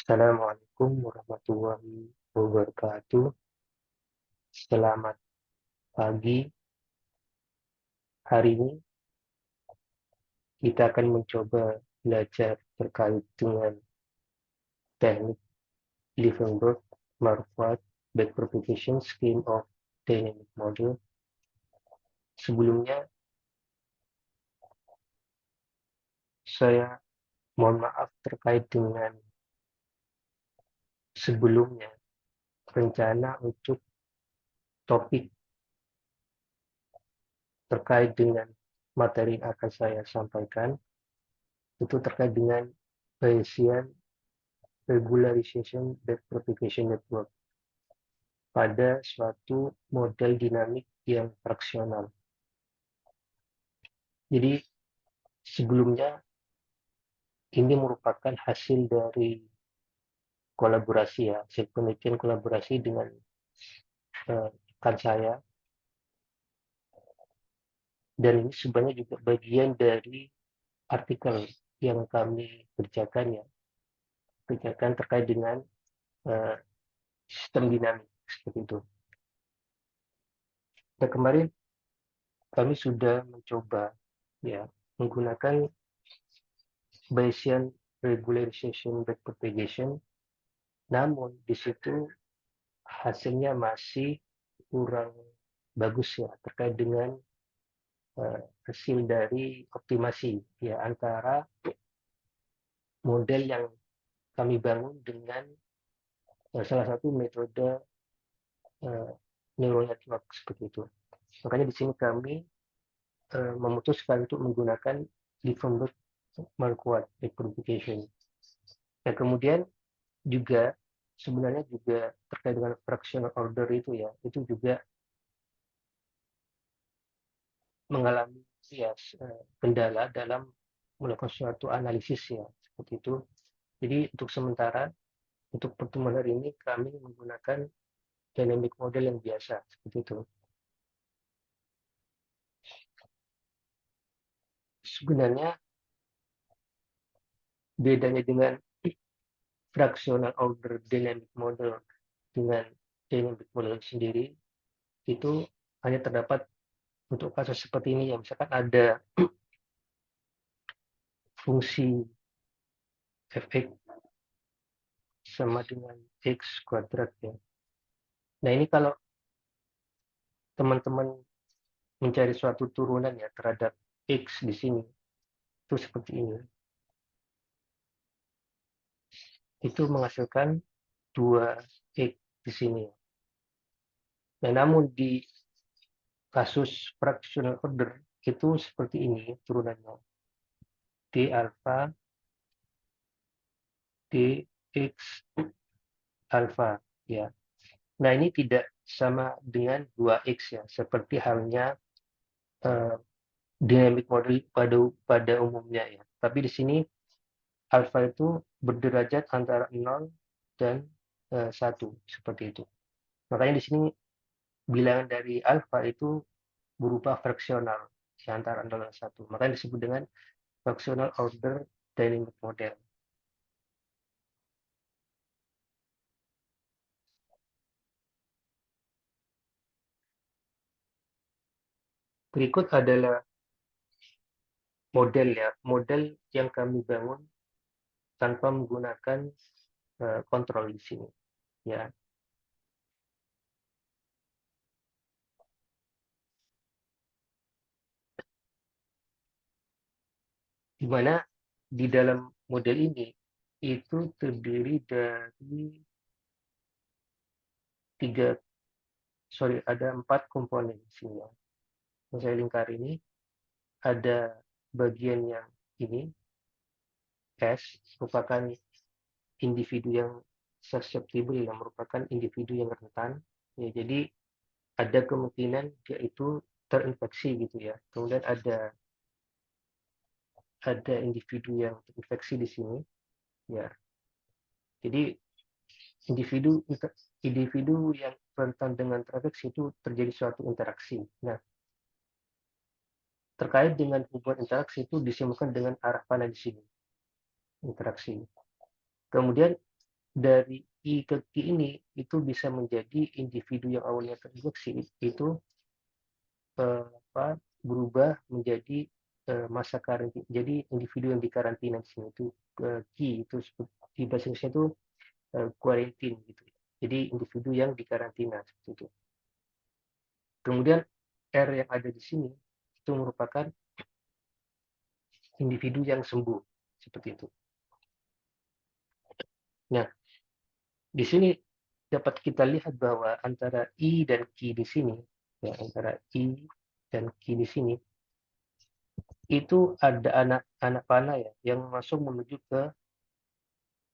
Assalamualaikum warahmatullahi wabarakatuh. Selamat pagi. Hari ini kita akan mencoba belajar terkait dengan teknik Lieffenberg-Marquardt backpropagation scheme of dynamic model. Sebelumnya, saya mohon maaf terkait dengan sebelumnya rencana untuk topik terkait dengan materi yang akan saya sampaikan itu terkait dengan Bayesian regularization backpropagation network pada suatu model dinamik yang fraksional. Jadi sebelumnya ini merupakan hasil dari kolaborasi ya, hasil penelitian kolaborasi dengan rekan saya, dan ini sebenarnya juga bagian dari artikel yang kami kerjakan ya, kerjakan terkait dengan uh, sistem dinamik seperti itu. Nah, kemarin kami sudah mencoba ya menggunakan Bayesian regularization backpropagation, namun di situ hasilnya masih kurang bagus ya terkait dengan hasil dari optimasi ya antara model yang kami bangun dengan salah satu metode neural network seperti itu. Makanya di sini kami memutuskan untuk menggunakan Lieffenberg-Marquardt backpropagation. Dan kemudian juga sebenarnya juga terkait dengan fractional order itu ya, itu juga mengalami ya kendala dalam melakukan suatu analisis ya seperti itu. Jadi untuk sementara untuk pertemuan hari ini kami menggunakan dynamic model yang biasa seperti itu. Sebenarnya bedanya dengan fractional order dynamic model dengan dynamic model sendiri itu hanya terdapat untuk kasus seperti ini ya, misalkan ada fungsi fx sama dengan x kuadrat ya. Nah ini kalau teman-teman mencari suatu turunan ya terhadap x di sini itu seperti ini, itu menghasilkan 2x di sini. Nah, namun di kasus fractional order itu seperti ini turunannya, d alpha dx alpha ya. Nah ini tidak sama dengan 2x ya, seperti halnya uh, dynamic model pada umumnya ya. Tapi di sini alpha itu berderajat antara 0 dan 1 seperti itu. Makanya di sini bilangan dari alpha itu berupa fraksional di antara 0 dan 1. Makanya disebut dengan fractional order dynamic model. Berikut adalah model ya, model yang kami bangun tanpa menggunakan kontrol di sini ya. Di mana di dalam model ini itu terdiri dari ada 4 komponen di sini ya. Yang saya lingkar ini ada bagian yang ini S merupakan individu yang susceptible yang merupakan individu yang rentan ya, jadi ada kemungkinan dia itu terinfeksi gitu ya. Kemudian ada individu yang terinfeksi di sini ya. Jadi individu individu yang rentan dengan terinfeksi itu terjadi suatu interaksi. Nah, terkait dengan hubungan interaksi itu disebutkan dengan arah panah di sini interaksi. Kemudian dari I ke Q ini itu bisa menjadi individu yang awalnya terinfeksi itu berubah menjadi masa karantina. Jadi individu yang dikarantina di sini itu Q itu di bahasa Inggrisnya itu quarantine gitu. Jadi individu yang dikarantina seperti itu. Kemudian R yang ada di sini itu merupakan individu yang sembuh seperti itu. Nah, di sini dapat kita lihat bahwa antara I dan Q di sini, ya, antara I dan Q di sini itu ada anak panah ya yang masuk menuju ke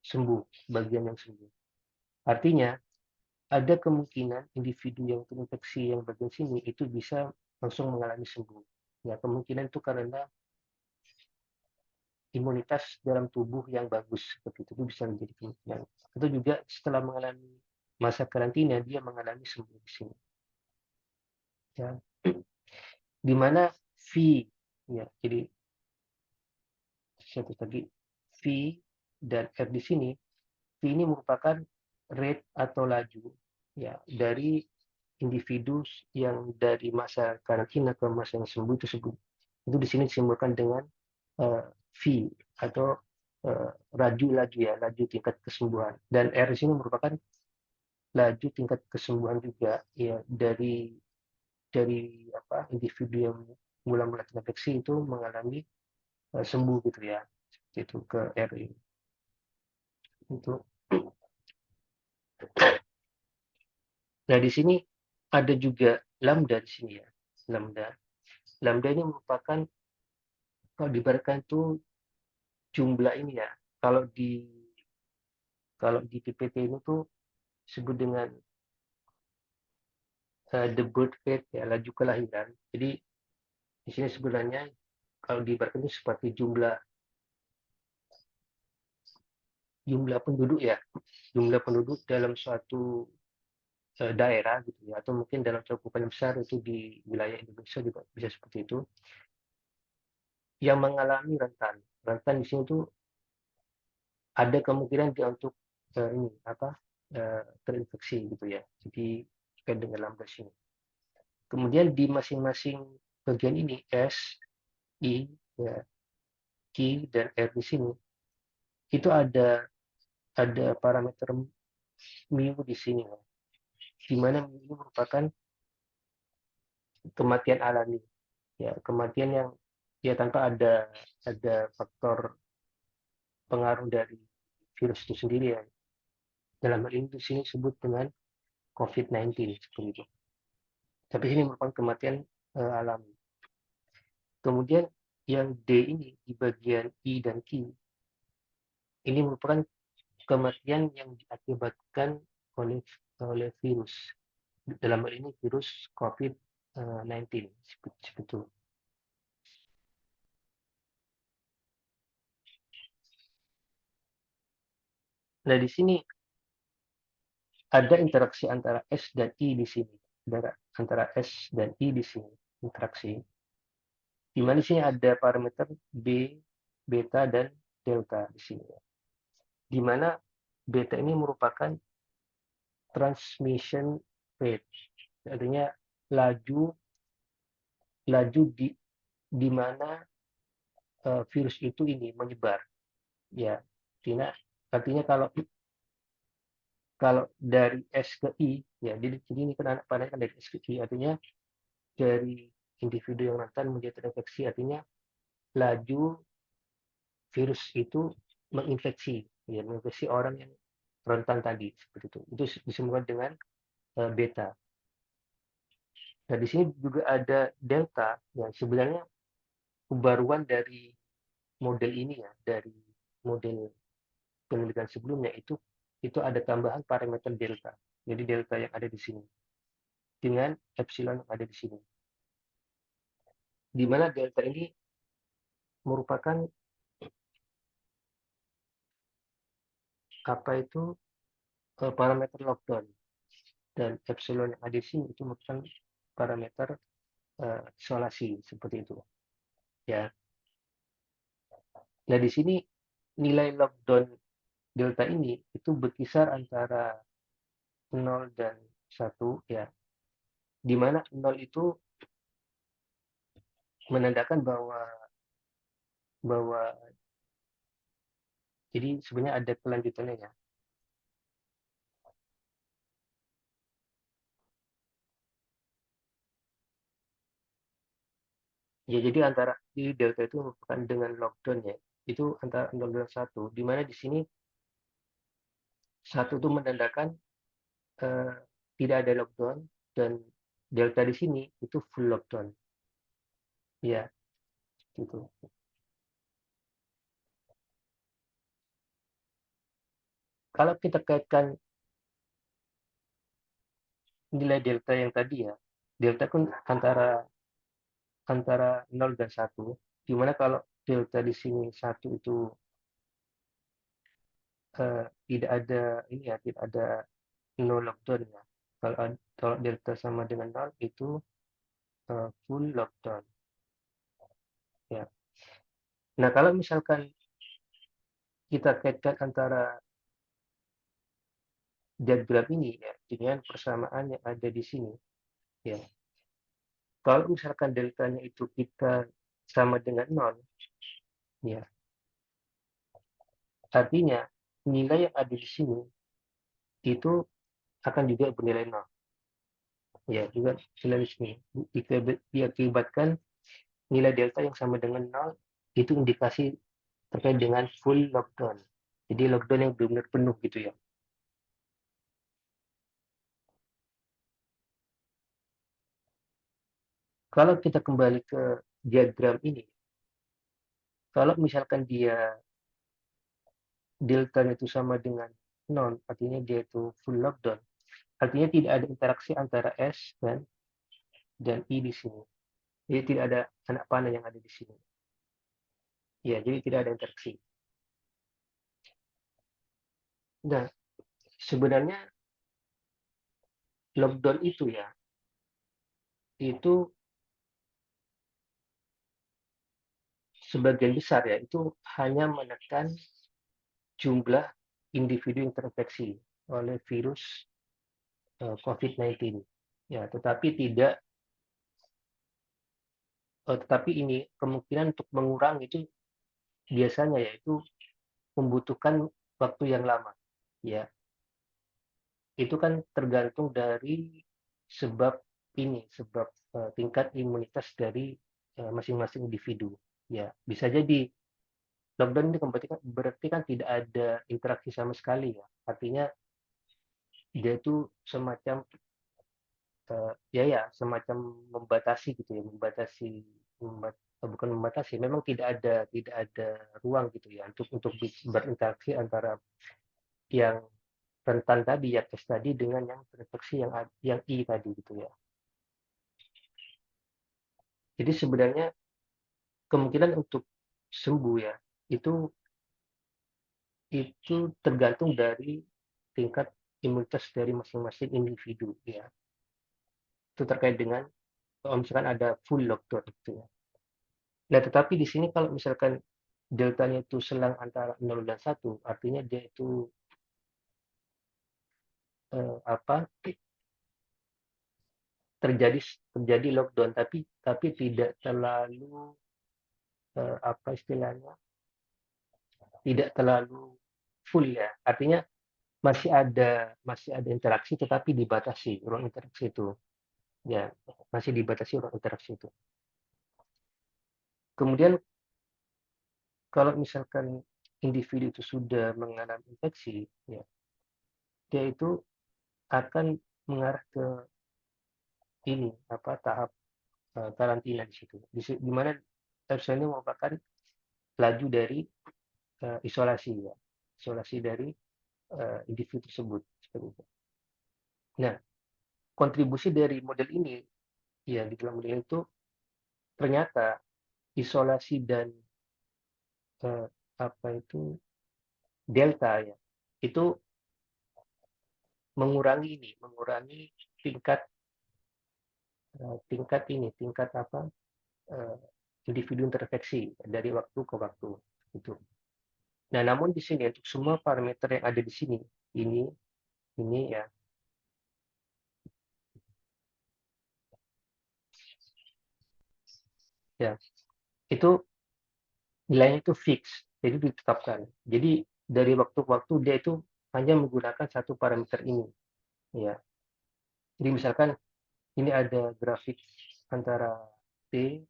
sembuh, bagian yang sembuh. Artinya ada kemungkinan individu yang terinfeksi yang bagian sini itu bisa langsung mengalami sembuh. Ya, kemungkinan itu karena imunitas dalam tubuh yang bagus seperti itu bisa menjadi kemungkinan. Atau juga setelah mengalami masa karantina dia mengalami sembuh di sini. Ya. Di mana V ya, jadi satu tadi V dan R di sini. V ini merupakan rate atau laju ya dari individu yang dari masa karantina ke masa yang sembuh tersebut. Itu di sini disimbolkan dengan V atau laju ya, laju tingkat kesembuhan. Dan R di sini merupakan laju tingkat kesembuhan juga ya dari individu yang mula-mula terinfeksi itu mengalami sembuh gitu ya. Itu ke R ini. Itu. Nah, di sini ada juga lambda di sini ya. Lambda. Lambda ini merupakan kalau diibaratkan itu jumlah ini ya. Kalau di PPT ini tuh disebut dengan the birth rate ya, laju kelahiran. Jadi di sini sebenarnya kalau diibaratkan itu seperti jumlah penduduk ya, jumlah penduduk dalam suatu daerah gitu ya, atau mungkin dalam cakupan yang besar itu di wilayah Indonesia juga bisa seperti itu. Yang mengalami rentan di sini tuh ada kemungkinan dia untuk terinfeksi gitu ya. Jadi terkait dengan lambda ini. Kemudian di masing-masing bagian ini S, I, ya, Q dan R di sini itu ada parameter mu di sini, ya. Di mana mu ini merupakan kematian alami, ya kematian yang ya tanpa ada faktor pengaruh dari virus itu sendiri ya. Dalam hal ini di sini disebut dengan COVID-19 seperti itu. Tapi ini merupakan kematian alami. Kemudian yang D ini di bagian I dan Q ini merupakan kematian yang diakibatkan oleh virus. Dalam hal ini virus COVID-19 seperti itu. Nah, di sini ada interaksi antara S dan I di sini. Antara S dan I di sini interaksi. Di mana di sini ada parameter B, beta dan delta di sini. Di mana beta ini merupakan transmission rate, artinya laju di mana virus itu ini menyebar, ya. Artinya kalau dari S ke I, ya, jadi ini kan anak panah kan dari S ke I, artinya dari individu yang rentan menjadi terinfeksi, artinya laju virus itu menginfeksi orang yang rentan tadi seperti itu. Itu disebut dengan beta. Nah, di sini juga ada delta yang sebenarnya pembaruan dari model ini ya, dari model penelitian sebelumnya itu ada tambahan parameter delta. Jadi delta yang ada di sini dengan epsilon yang ada di sini. Di mana delta ini merupakan parameter lockdown dan epsilon yang ada di sini itu merupakan parameter isolasi seperti itu. Ya. Nah, di sini nilai lockdown delta ini itu berkisar antara 0 dan 1 ya, di mana 0 itu menandakan bahwa bahwa jadi sebenarnya ada kelanjutannya ya. Ya, jadi antara di delta itu merupakan dengan lockdown ya. Itu antara 0 dan 1, di mana di sini 1 itu menandakan eh, tidak ada lockdown dan delta di sini itu full lockdown. Ya, gitu. Kalau kita kaitkan nilai delta yang tadi ya, delta kan antara antara 0 dan 1, di mana kalau delta di sini 1 itu tidak ada ini ya, tidak ada no lockdown ya. Kalau delta sama dengan 0 itu full lockdown ya. Nah, kalau misalkan kita kaitkan antara diagram ini ya dengan persamaan yang ada di sini ya. Kalau misalkan deltanya itu kita sama dengan 0 ya, artinya nilai yang ada di sini itu akan juga bernilai 0 ya, juga nilai di sini diakibatkan nilai delta yang sama dengan 0 itu indikasi terkait dengan full lockdown. Jadi lockdown yang benar-benar penuh gitu ya. Kalau kita kembali ke diagram ini, kalau misalkan dia delta itu sama dengan 0, artinya dia itu full lockdown. Artinya tidak ada interaksi antara S dan I di sini. Jadi tidak ada anak panah yang ada di sini. Ya, jadi tidak ada interaksi. Nah, sebenarnya lockdown itu ya, itu sebagian besar ya, itu hanya menekan jumlah individu yang terinfeksi oleh virus COVID-19. Ya, tetapi ini kemungkinan untuk mengurangi itu biasanya yaitu membutuhkan waktu yang lama. Ya, itu kan tergantung dari sebab sebab tingkat imunitas dari masing-masing individu. Ya, bisa jadi lockdown ini berarti kan tidak ada interaksi sama sekali ya. Artinya dia itu semacam semacam membatasi gitu ya, bukan membatasi, memang tidak ada ruang gitu ya untuk berinteraksi antara yang rentan tadi ya, S tadi dengan yang terinfeksi yang I tadi gitu ya. Jadi sebenarnya kemungkinan untuk sembuh ya itu itu tergantung dari tingkat imunitas dari masing-masing individu ya. Itu terkait dengan kalau misalkan ada full lockdown gitu ya. Nah, tetapi di sini kalau misalkan deltanya itu selang antara 0 dan 1, artinya dia itu apa? terjadi terjadi lockdown tapi tidak terlalu apa istilahnya? Tidak terlalu full ya. Artinya masih ada interaksi tetapi dibatasi ruang interaksi itu. Ya, masih dibatasi ruang interaksi itu. Kemudian kalau misalkan individu itu sudah mengalami infeksi, ya, dia itu akan mengarah ke ini apa tahap karantina di situ. Di mana ini merupakan laju dari isolasi ya, isolasi dari individu tersebut seperti itu. Nah, kontribusi dari model ini ya di dalam model itu ternyata isolasi dan eh, apa itu delta ya itu mengurangi tingkat tingkat apa eh, individu terinfeksi dari waktu ke waktu itu. Nah, namun di sini untuk semua parameter yang ada di sini, ini ya, ya, itu nilainya itu fix, jadi ditetapkan. Jadi dari waktu ke waktu dia itu hanya menggunakan satu parameter ini, ya. Jadi misalkan ini ada grafik antara T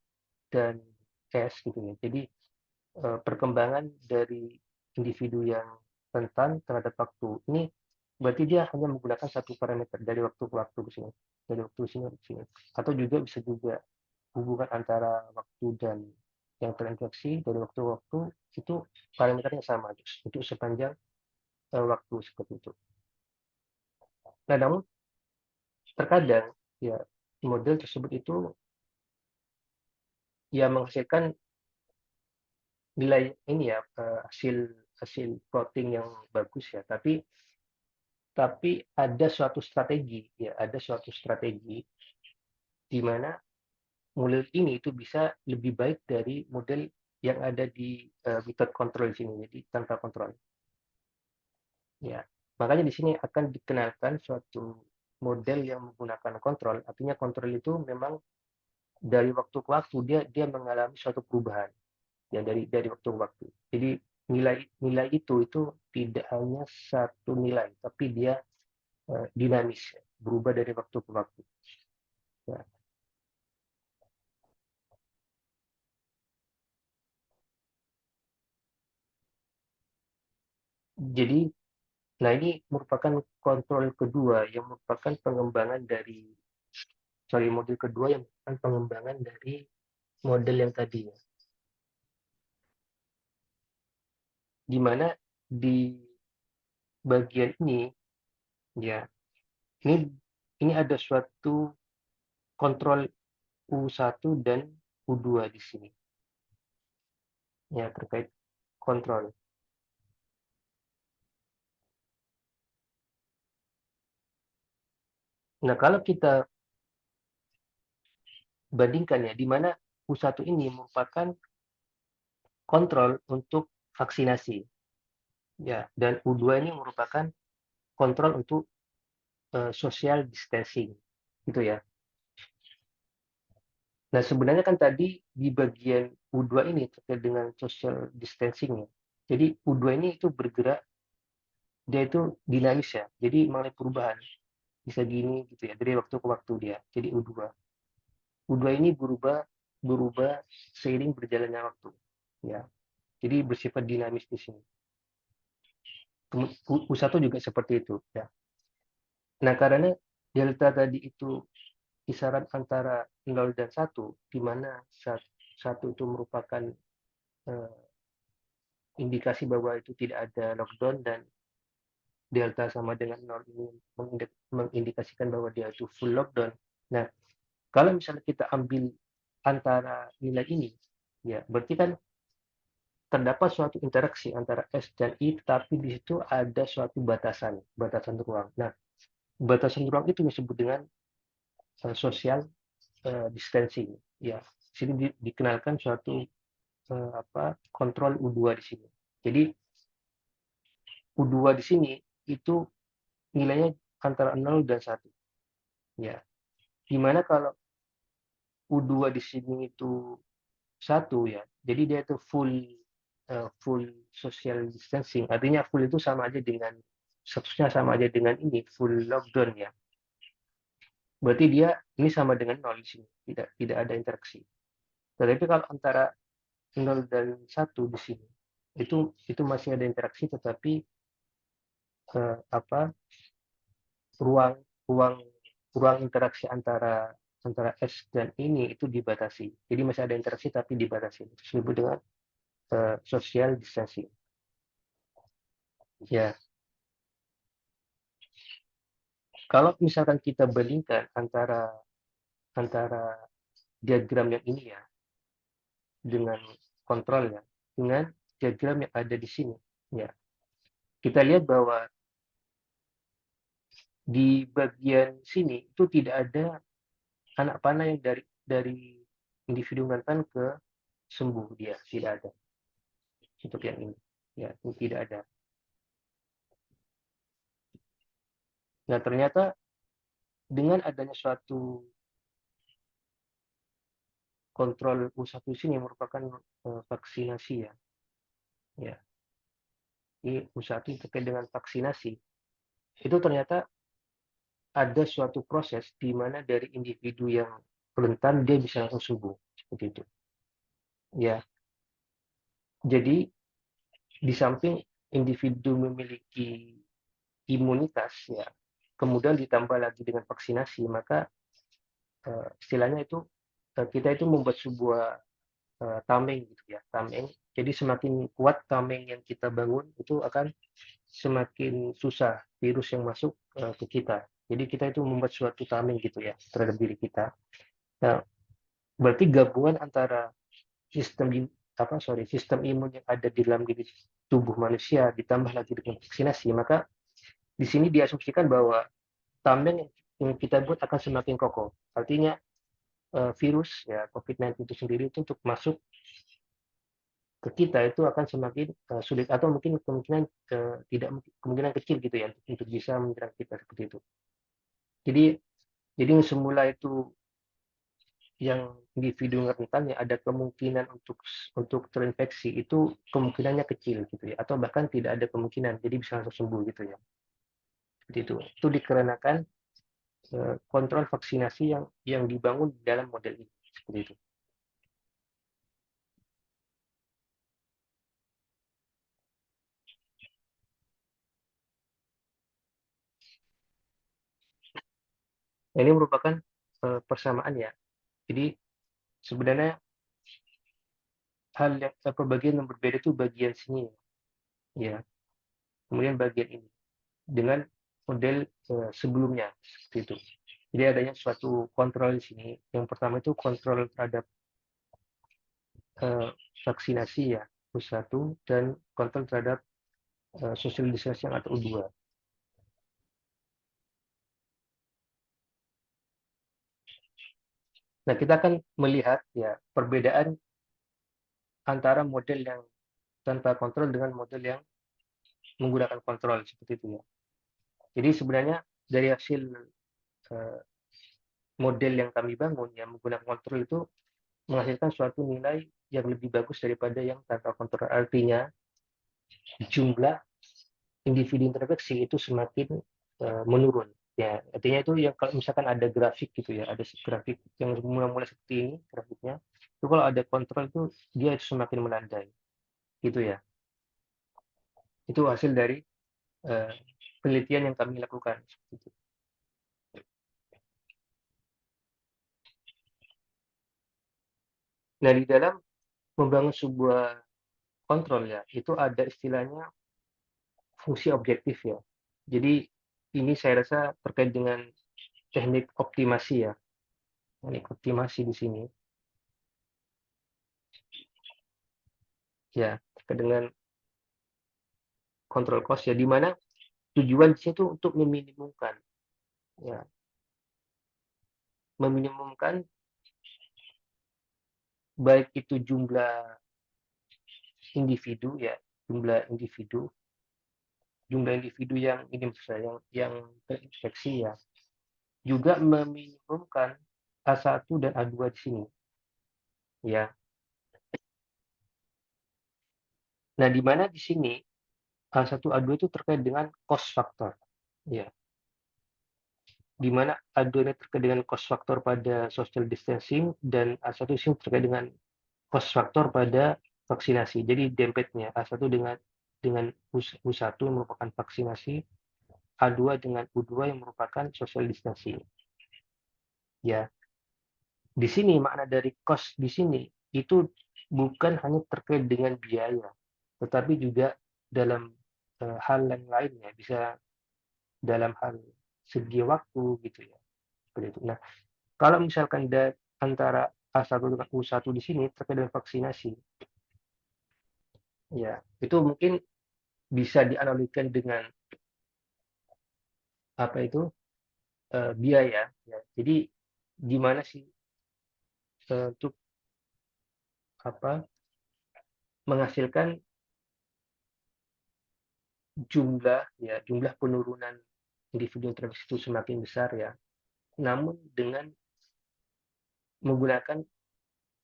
dan S gitu ya. Jadi perkembangan dari individu yang rentan terhadap waktu ini berarti dia hanya menggunakan satu parameter dari waktu ke waktu ke sini, dari waktu ke sini ke sini. Atau juga bisa juga hubungan antara waktu dan yang terinfeksi dari waktu ke waktu itu parameternya sama untuk sepanjang waktu seperti itu. Nah, namun terkadang ya model tersebut itu ya menghasilkan nilai ini ya hasil hasil plotting yang bagus ya, tapi ada suatu strategi ya, ada suatu strategi di mana model ini itu bisa lebih baik dari model yang ada di without control di sini, jadi tanpa kontrol. Ya, makanya di sini akan dikenalkan suatu model yang menggunakan kontrol, artinya kontrol itu memang dari waktu ke waktu dia dia mengalami suatu perubahan ya dari waktu ke waktu. Jadi nilai nilai itu tidak hanya satu nilai, tapi dia dinamis, berubah dari waktu ke waktu. Ya. Jadi, nah ini merupakan kontrol kedua yang merupakan pengembangan dari, sorry, model kedua yang merupakan pengembangan dari model yang tadi ya. Di mana di bagian ini ya, ini ini ada suatu kontrol U1 dan U2 di sini ya terkait kontrol. Nah, kalau kita bandingkan ya, di mana U1 ini merupakan kontrol untuk vaksinasi ya, dan U2 ini merupakan kontrol untuk social distancing gitu ya. Nah, sebenarnya kan tadi di bagian U2 ini terkait dengan social distancing ya. Jadi U2 ini itu bergerak, dia itu dinamis ya. Jadi mengalami perubahan. Bisa gini gitu ya, dari waktu ke waktu dia. Jadi U2. U2 ini berubah berubah seiring berjalannya waktu. Ya. Jadi bersifat dinamis di sini. U1 juga seperti itu ya. Nah, karena delta tadi itu kisaran antara 0 dan 1, di mana 1 itu merupakan eh, indikasi bahwa itu tidak ada lockdown dan delta sama dengan 0 ini mengindikasikan bahwa dia itu full lockdown. Nah, kalau misalnya kita ambil antara nilai ini, ya berarti kan terdapat suatu interaksi antara S dan I, tetapi di situ ada suatu batasan ruang. Nah, batasan ruang itu disebut dengan social distancing. Ya, sini dikenalkan suatu kontrol U2 di sini. Jadi U2 di sini itu nilainya antara 0 dan 1. Ya. Dimana kalau U2 di sini itu 1 ya. Jadi dia itu full social distancing. Artinya full itu sama aja dengan statusnya sama aja dengan ini full lockdown ya. Berarti dia ini sama dengan 0 di sini. Tidak ada interaksi. Tetapi kalau antara 0 dan 1 di sini itu masih ada interaksi, tetapi apa ruang ruang ruang interaksi antara antara S dan ini itu dibatasi. Jadi masih ada interaksi tapi dibatasi. Itu disebut dengan social distancing. Ya, kalau misalkan kita bandingkan antara antara diagram yang ini ya dengan kontrolnya dengan diagram yang ada di sini, ya kita lihat bahwa di bagian sini itu tidak ada anak panah yang dari individu rentan ke sembuh, dia tidak ada untuk yang ini. ya, itu tidak ada. Nah, ternyata dengan adanya suatu kontrol U1 sini merupakan vaksinasi ya. Ya, ini U1 terkait dengan vaksinasi. Itu ternyata ada suatu proses di mana dari individu yang rentan dia bisa langsung sembuh seperti itu. Ya, jadi di samping individu memiliki imunitas ya, kemudian ditambah lagi dengan vaksinasi, maka istilahnya itu kita itu membuat sebuah tameng gitu ya, tameng. Jadi semakin kuat tameng yang kita bangun itu akan semakin susah virus yang masuk ke kita. Jadi kita itu membuat suatu tameng gitu ya terhadap diri kita. Nah, berarti gabungan antara sistem imun yang ada di dalam diri tubuh manusia ditambah lagi dengan vaksinasi, maka di sini diasumsikan bahwa tameng yang kita buat akan semakin kokoh. Artinya virus ya COVID-19 itu sendiri itu untuk masuk ke kita itu akan semakin sulit atau mungkin kemungkinan tidak kemungkinan kecil gitu ya untuk bisa menyerang kita seperti itu. Jadi yang semula itu yang individu rentan ya ada kemungkinan untuk terinfeksi itu kemungkinannya kecil gitu ya atau bahkan tidak ada kemungkinan jadi bisa langsung sembuh gitu ya seperti itu dikarenakan kontrol vaksinasi yang dibangun dalam model ini seperti itu. Nah, ini merupakan persamaan ya. Jadi sebenarnya hal yang bagian yang berbeda itu bagian sini ya. Kemudian bagian ini dengan model sebelumnya seperti itu. Jadi adanya suatu kontrol di sini. Yang pertama itu kontrol terhadap eh, vaksinasi ya U1 dan kontrol terhadap social distancing atau U2. Nah, kita akan melihat ya perbedaan antara model yang tanpa kontrol dengan model yang menggunakan kontrol seperti itu ya. Jadi sebenarnya dari hasil eh, model yang kami bangun yang menggunakan kontrol itu menghasilkan suatu nilai yang lebih bagus daripada yang tanpa kontrol. Artinya jumlah individu terinfeksi itu semakin menurun. Ya, artinya itu yang kalau misalkan ada grafik gitu ya, ada grafik yang mulai seperti ini grafiknya, itu kalau ada kontrol itu dia semakin melandai, gitu ya. Itu hasil dari uh, penelitian yang kami lakukan. Gitu. Nah, di dalam membangun sebuah kontrol ya, itu ada istilahnya fungsi objektif ya. Jadi ini saya rasa terkait dengan teknik optimasi ya, teknik optimasi di sini ya terkait dengan kontrol cost ya, di mana tujuan di situ untuk meminimumkan ya, meminimumkan baik itu individu ya, jumlah individu yang ini yang terinfeksi ya, juga meminimumkan A1 dan A2 di sini ya. Nah, di mana di sini A1 A2 itu terkait dengan cost factor ya. Di mana A2 ini terkait dengan cost factor pada social distancing dan A1 sini terkait dengan cost factor pada vaksinasi. Jadi dempetnya A1 dengan U1 yang merupakan vaksinasi, A2 dengan U2 yang merupakan social distancing. Ya, di sini makna dari cost di sini itu bukan hanya terkait dengan biaya, tetapi juga dalam hal yang lainnya, bisa dalam hal segi waktu gitu ya. Seperti itu. Nah, kalau misalkan antara A1 dengan U1 di sini terkait dengan vaksinasi, ya itu mungkin bisa dianalogikan dengan apa itu biaya. Ya. Jadi gimana sih untuk apa menghasilkan jumlah penurunan individu yang terinfeksi itu semakin besar ya, namun dengan menggunakan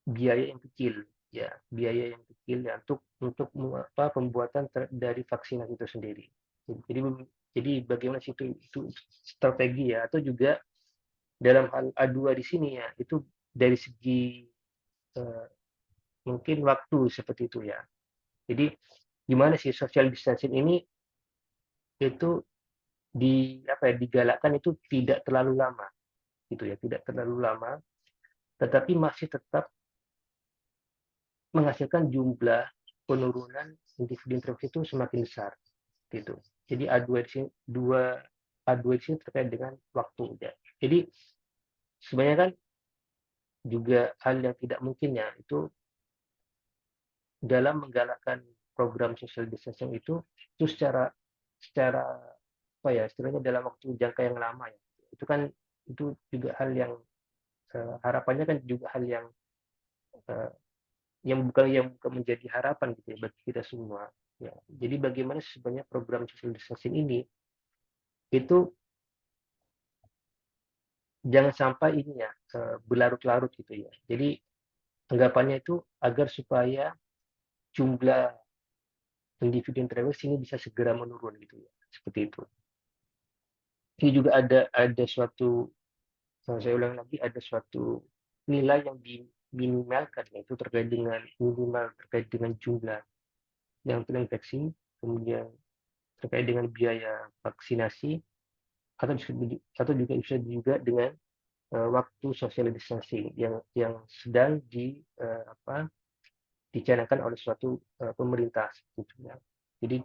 biaya yang kecil ya, biaya yang kecil ya untuk pembuatan dari vaksinasi itu sendiri. Jadi jadi bagaimana sih itu strategi ya, atau juga dalam hal A2 di sini ya, itu dari segi eh, mungkin waktu seperti itu ya. Jadi gimana sih social distancing ini itu digalakkan itu tidak terlalu lama gitu ya, tidak terlalu lama, tetapi masih tetap menghasilkan jumlah penurunan individu infeksi itu semakin besar gitu. Jadi A2 di sini terkait dengan waktu ya. Jadi sebenarnya kan juga hal yang tidak mungkin ya itu dalam menggalakkan program social distancing itu secara secara apa ya istilahnya dalam waktu jangka yang lama ya. Itu kan itu juga hal yang harapannya kan juga hal eh, yang bukan menjadi harapan gitu ya bagi kita semua ya. Jadi bagaimana sebenarnya program social distancing ini itu jangan sampai ini ya berlarut-larut gitu ya. Jadi anggapannya itu agar supaya jumlah individu yang terinfeksi ini bisa segera menurun gitu ya, seperti itu. Ini juga ada suatu, saya ulang lagi, ada suatu nilai yang diminimalkan yaitu terkait dengan jumlah yang terinfeksi, kemudian terkait dengan biaya vaksinasi, atau juga bisa juga dengan waktu social distancing yang sedang dicanangkan oleh suatu pemerintah gitu ya. Jadi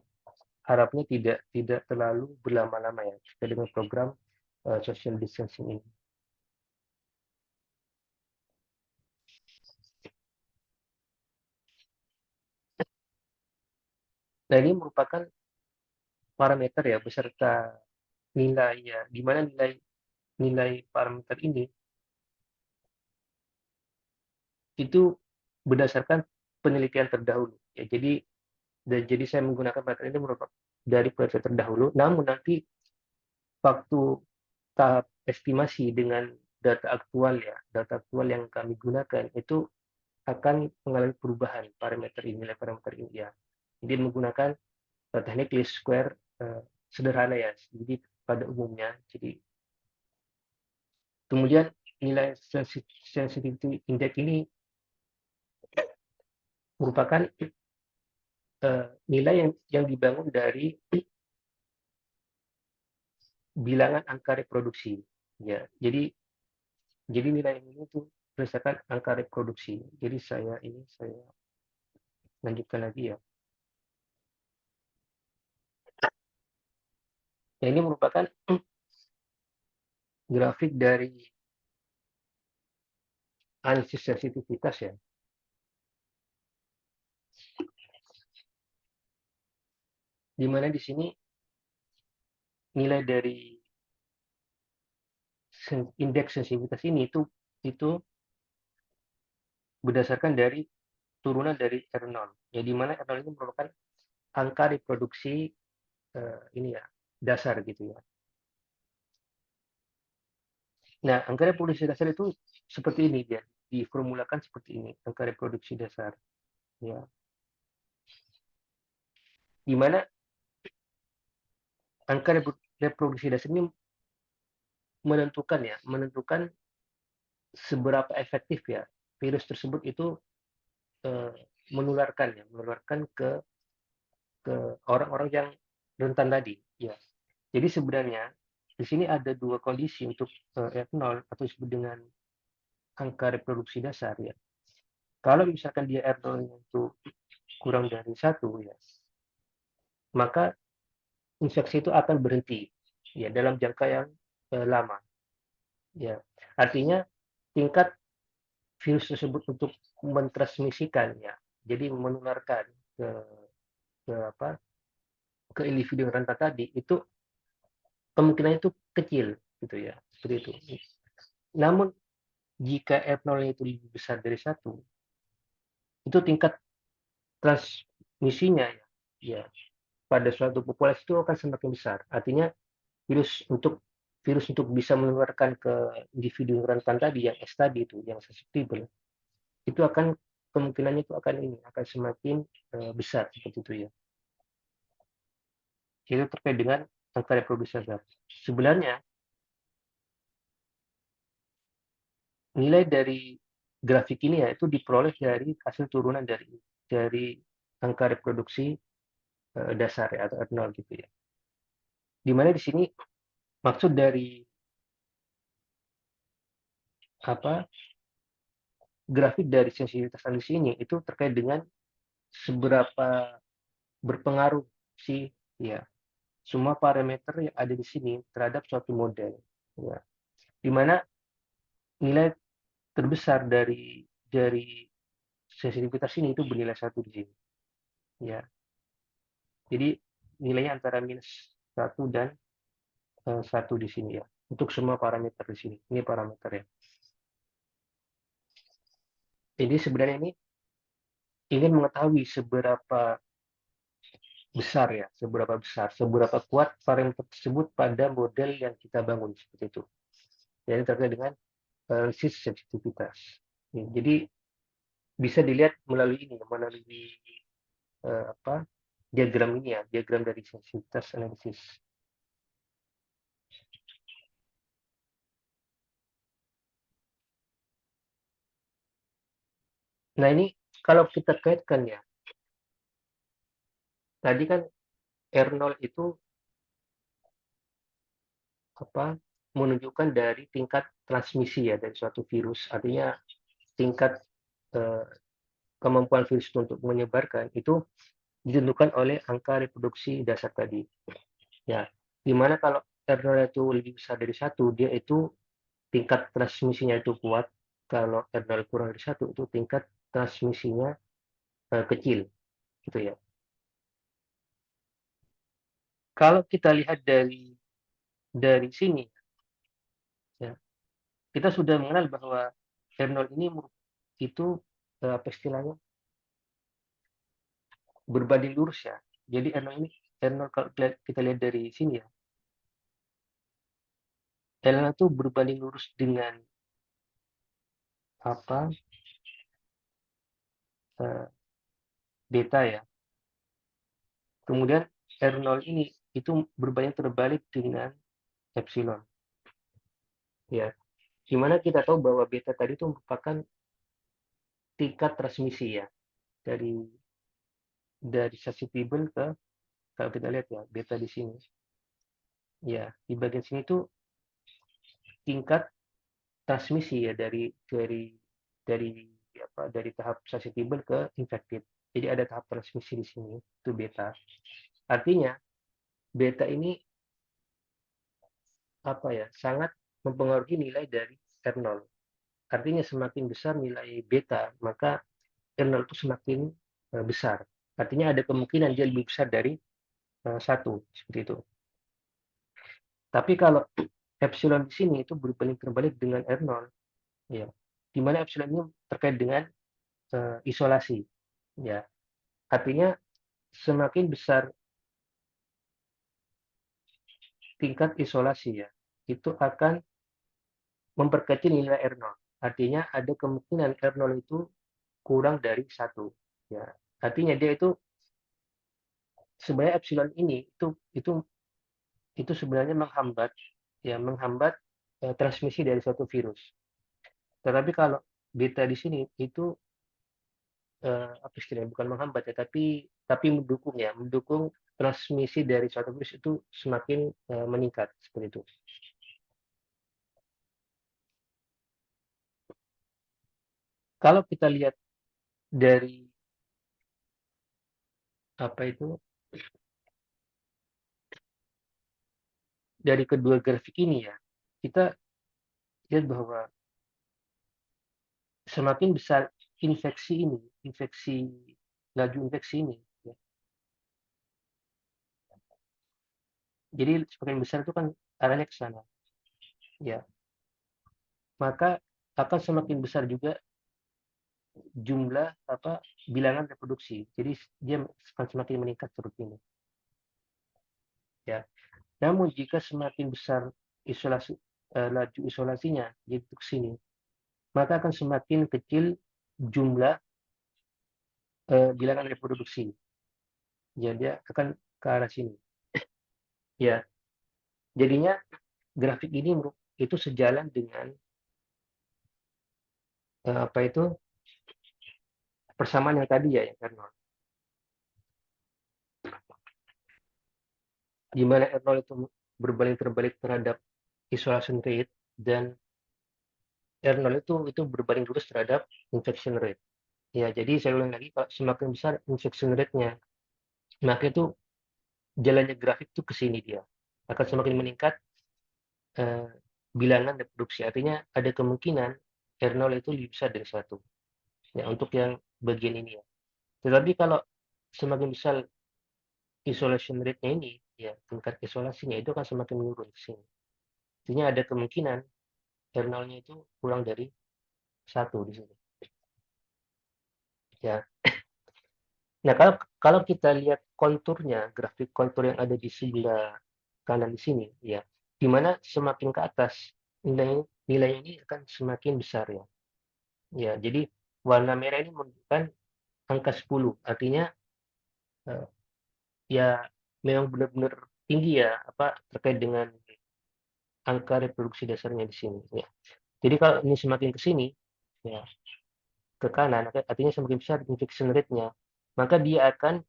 harapnya tidak tidak terlalu berlama-lama ya terkait dengan program social distancing ini. Nah ini merupakan parameter ya beserta nilai ya, di mana nilai nilai parameter ini itu berdasarkan penelitian terdahulu ya. Jadi saya menggunakan parameter ini merupakan dari penelitian terdahulu, namun nanti waktu tahap estimasi dengan data aktual yang kami gunakan itu akan mengalami perubahan nilai parameter ini ya. Jadi menggunakan teknik least square sederhana ya. Jadi pada umumnya, jadi kemudian nilai sensitivity index ini merupakan nilai yang dibangun dari bilangan angka reproduksi ya. Jadi nilai ini itu berdasarkan angka reproduksi. Jadi saya lanjutkan lagi ya. Nah, ini merupakan grafik dari analisis sensitivitas ya. Di mana di sini nilai dari indeks sensitivitas ini itu berdasarkan dari turunan dari R0. Ya, di mana R0 ini merupakan angka reproduksi ini ya, dasar gitu ya. Nah, angka reproduksi dasar itu seperti ini dia, diformulakan seperti ini, angka reproduksi dasar ya. Di mana angka reproduksi dasar ini menentukan seberapa efektif ya virus tersebut itu eh, menularkan ke orang-orang yang rentan tadi ya. Jadi sebenarnya di sini ada dua kondisi untuk R0 atau disebut dengan angka reproduksi dasar ya. Kalau misalkan dia R0 itu kurang dari satu ya, maka infeksi itu akan berhenti ya dalam jangka yang lama ya. Artinya tingkat virus tersebut untuk mentransmisikan ya, jadi menularkan ke ke apa ke individu yang rentan tadi itu kemungkinan itu kecil gitu ya, seperti itu. Namun jika R0 itu lebih besar dari satu, itu tingkat transmisinya ya pada suatu populasi itu akan semakin besar. Artinya virus untuk bisa menularkan ke individu yang rentan tadi, yang S tadi itu, yang susceptible, itu akan kemungkinannya itu akan semakin besar seperti itu ya. Itu terkait dengan angka reproduksi dasar. Sebenarnya nilai dari grafik ini ya itu diperoleh dari hasil turunan dari angka reproduksi dasar ya, atau R0 gitu ya. Dimana di sini maksud dari apa grafik dari sensitivitas analisis ini itu terkait dengan seberapa berpengaruh sih ya semua parameter yang ada di sini terhadap suatu model ya. Dimana nilai terbesar dari sensitivitas ini itu bernilai 1 di sini ya. Jadi nilainya antara -1 dan 1 di sini ya. Untuk semua parameter di sini. Ini parameter ya. Jadi sebenarnya ini ingin mengetahui seberapa besar ya, seberapa kuat parameter tersebut pada model yang kita bangun seperti itu. Jadi terkait dengan analisis sensitivitas. Ya, jadi bisa dilihat melalui ini, melalui diagram ini ya, diagram dari sensitivitas analisis. Nah ini kalau kita kaitkan ya, tadi kan R0 itu menunjukkan dari tingkat transmisi ya dari suatu virus. Artinya tingkat eh, kemampuan virus untuk menyebarkan itu ditentukan oleh angka reproduksi dasar tadi. Ya, dimana kalau R0 itu lebih besar dari 1, dia itu tingkat transmisinya itu kuat. Kalau R0 kurang dari 1, itu tingkat transmisinya kecil, gitu ya. Kalau kita lihat dari sini, ya, kita sudah mengenal bahwa R0 ini itu apa istilahnya berbanding lurus ya. Jadi R0 kalau kita lihat dari sini ya, R0 itu berbanding lurus dengan apa eh, beta ya. Kemudian R0 ini itu berbanding terbalik dengan epsilon. Ya, gimana kita tahu bahwa beta tadi itu merupakan tingkat transmisi ya dari susceptible ke kalau kita lihat ya beta di sini. Ya, di bagian sini itu tingkat transmisi ya dari tahap susceptible ke infected. Jadi ada tahap transmisi di sini itu beta. Artinya beta ini sangat mempengaruhi nilai dari R0. Artinya semakin besar nilai beta, maka R0 itu semakin besar. Artinya ada kemungkinan dia lebih besar dari 1, seperti itu. Tapi kalau epsilon di sini itu berbanding terbalik dengan R0, ya, di mana epsilon ini terkait dengan isolasi. Ya, artinya semakin besar tingkat isolasi ya, itu akan memperkecil nilai R0. Artinya ada kemungkinan R0 itu kurang dari 1. Ya, artinya dia itu sebenarnya epsilon ini itu sebenarnya menghambat transmisi dari suatu virus. Tetapi kalau beta di sini itu apa istilahnya bukan menghambat ya, tapi mendukung transmisi dari suatu virus itu semakin meningkat seperti itu. Kalau kita lihat dari apa itu dari kedua grafik ini ya, kita lihat bahwa semakin besar laju infeksi ini, ya. Jadi semakin besar itu kan arahnya ke sana, ya. Maka akan semakin besar juga jumlah bilangan reproduksi. Jadi dia akan semakin meningkat seperti ini. ya. Namun jika semakin besar laju isolasinya, yaitu ke sini, maka akan semakin kecil jumlah bilangan reproduksi. Jadi dia akan ke arah sini. Ya, jadinya grafik ini itu sejalan dengan apa itu persamaan yang tadi ya, yang R0. Di mana R0 itu berbalik terbalik terhadap isolation rate dan R0 itu berbanding lurus terhadap infection rate. Ya, jadi saya ulang lagi, kalau semakin besar infection rate-nya, maka itu jalannya grafik itu ke sini dia. Akan semakin meningkat eh, bilangan reproduksi. Artinya ada kemungkinan R0 itu lebih besar dari 1. Ya, untuk yang bagian ini ya. Tetapi kalau semakin besar isolation rate-nya ini, ya tingkat isolasinya itu akan semakin menurun ke sini. Artinya ada kemungkinan R0-nya itu kurang dari 1 di sini. Ya. Nah, kalau kita lihat konturnya, grafik kontur yang ada di sebelah kanan di sini, ya, di mana semakin ke atas nilai ini akan semakin besar ya. Ya, jadi warna merah ini menunjukkan angka 10, artinya eh, ya memang benar-benar tinggi ya apa terkait dengan angka reproduksi dasarnya di sini. Ya. Jadi kalau ini semakin ke sini, ya ke kanan, artinya semakin besar infection rate-nya, maka dia akan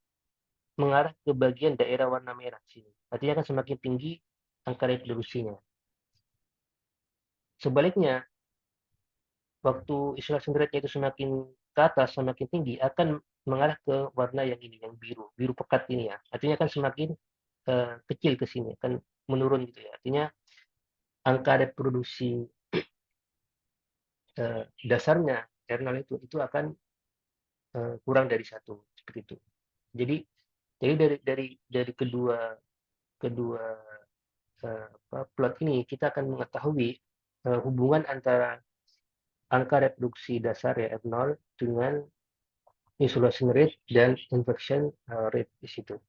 mengarah ke bagian daerah warna merah sini. Artinya akan semakin tinggi angka reproduksinya. Sebaliknya, waktu isolation rate-nya itu semakin ke atas, semakin tinggi, akan mengarah ke warna yang ini, yang biru, biru pekat ini ya. Artinya akan semakin kecil ke sini, akan menurun gitu ya. Artinya angka reproduksi dasarnya kernel itu akan kurang dari 1 seperti itu. Jadi dari kedua kedua plot ini kita akan mengetahui hubungan antara angka reproduksi dasar ya R0 dengan isolation rate dan infection rate di situ.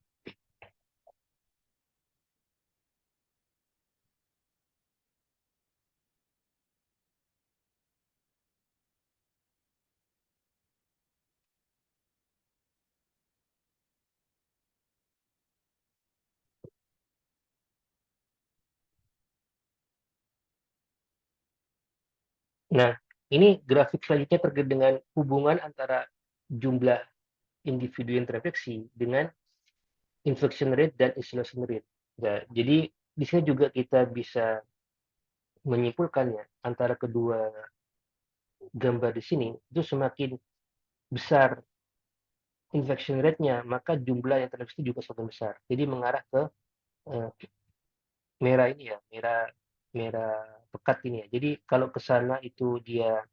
Nah, ini grafik selanjutnya terkait dengan hubungan antara jumlah individu yang terinfeksi dengan infection rate dan isolation rate. Nah, jadi di sini juga kita bisa menyimpulkannya antara kedua gambar di sini itu semakin besar infection rate-nya, maka jumlah yang terinfeksi juga semakin besar. Jadi mengarah ke uh, merah ini ya, merah merah pekat ini ya. Jadi kalau ke sana itu dia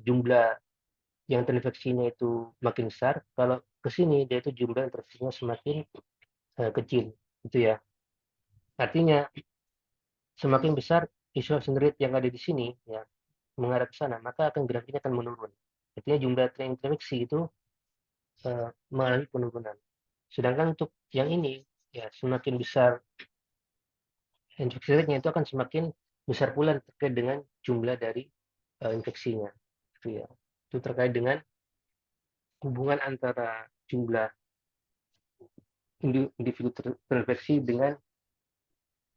jumlah yang terinfeksinya itu makin besar, kalau ke sini dia itu jumlah yang terinfeksinya semakin kecil, gitu ya. Artinya semakin besar isolation rate yang ada di sini ya mengarah ke sana, maka akan grafiknya akan menurun. Artinya jumlah terinfeksi itu mengalami penurunan. Sedangkan untuk yang ini ya semakin besar infeksi rate-nya itu akan semakin besar pula terkait dengan jumlah dari infeksinya. Itu ya. Itu terkait dengan hubungan antara jumlah individu terinfeksi dengan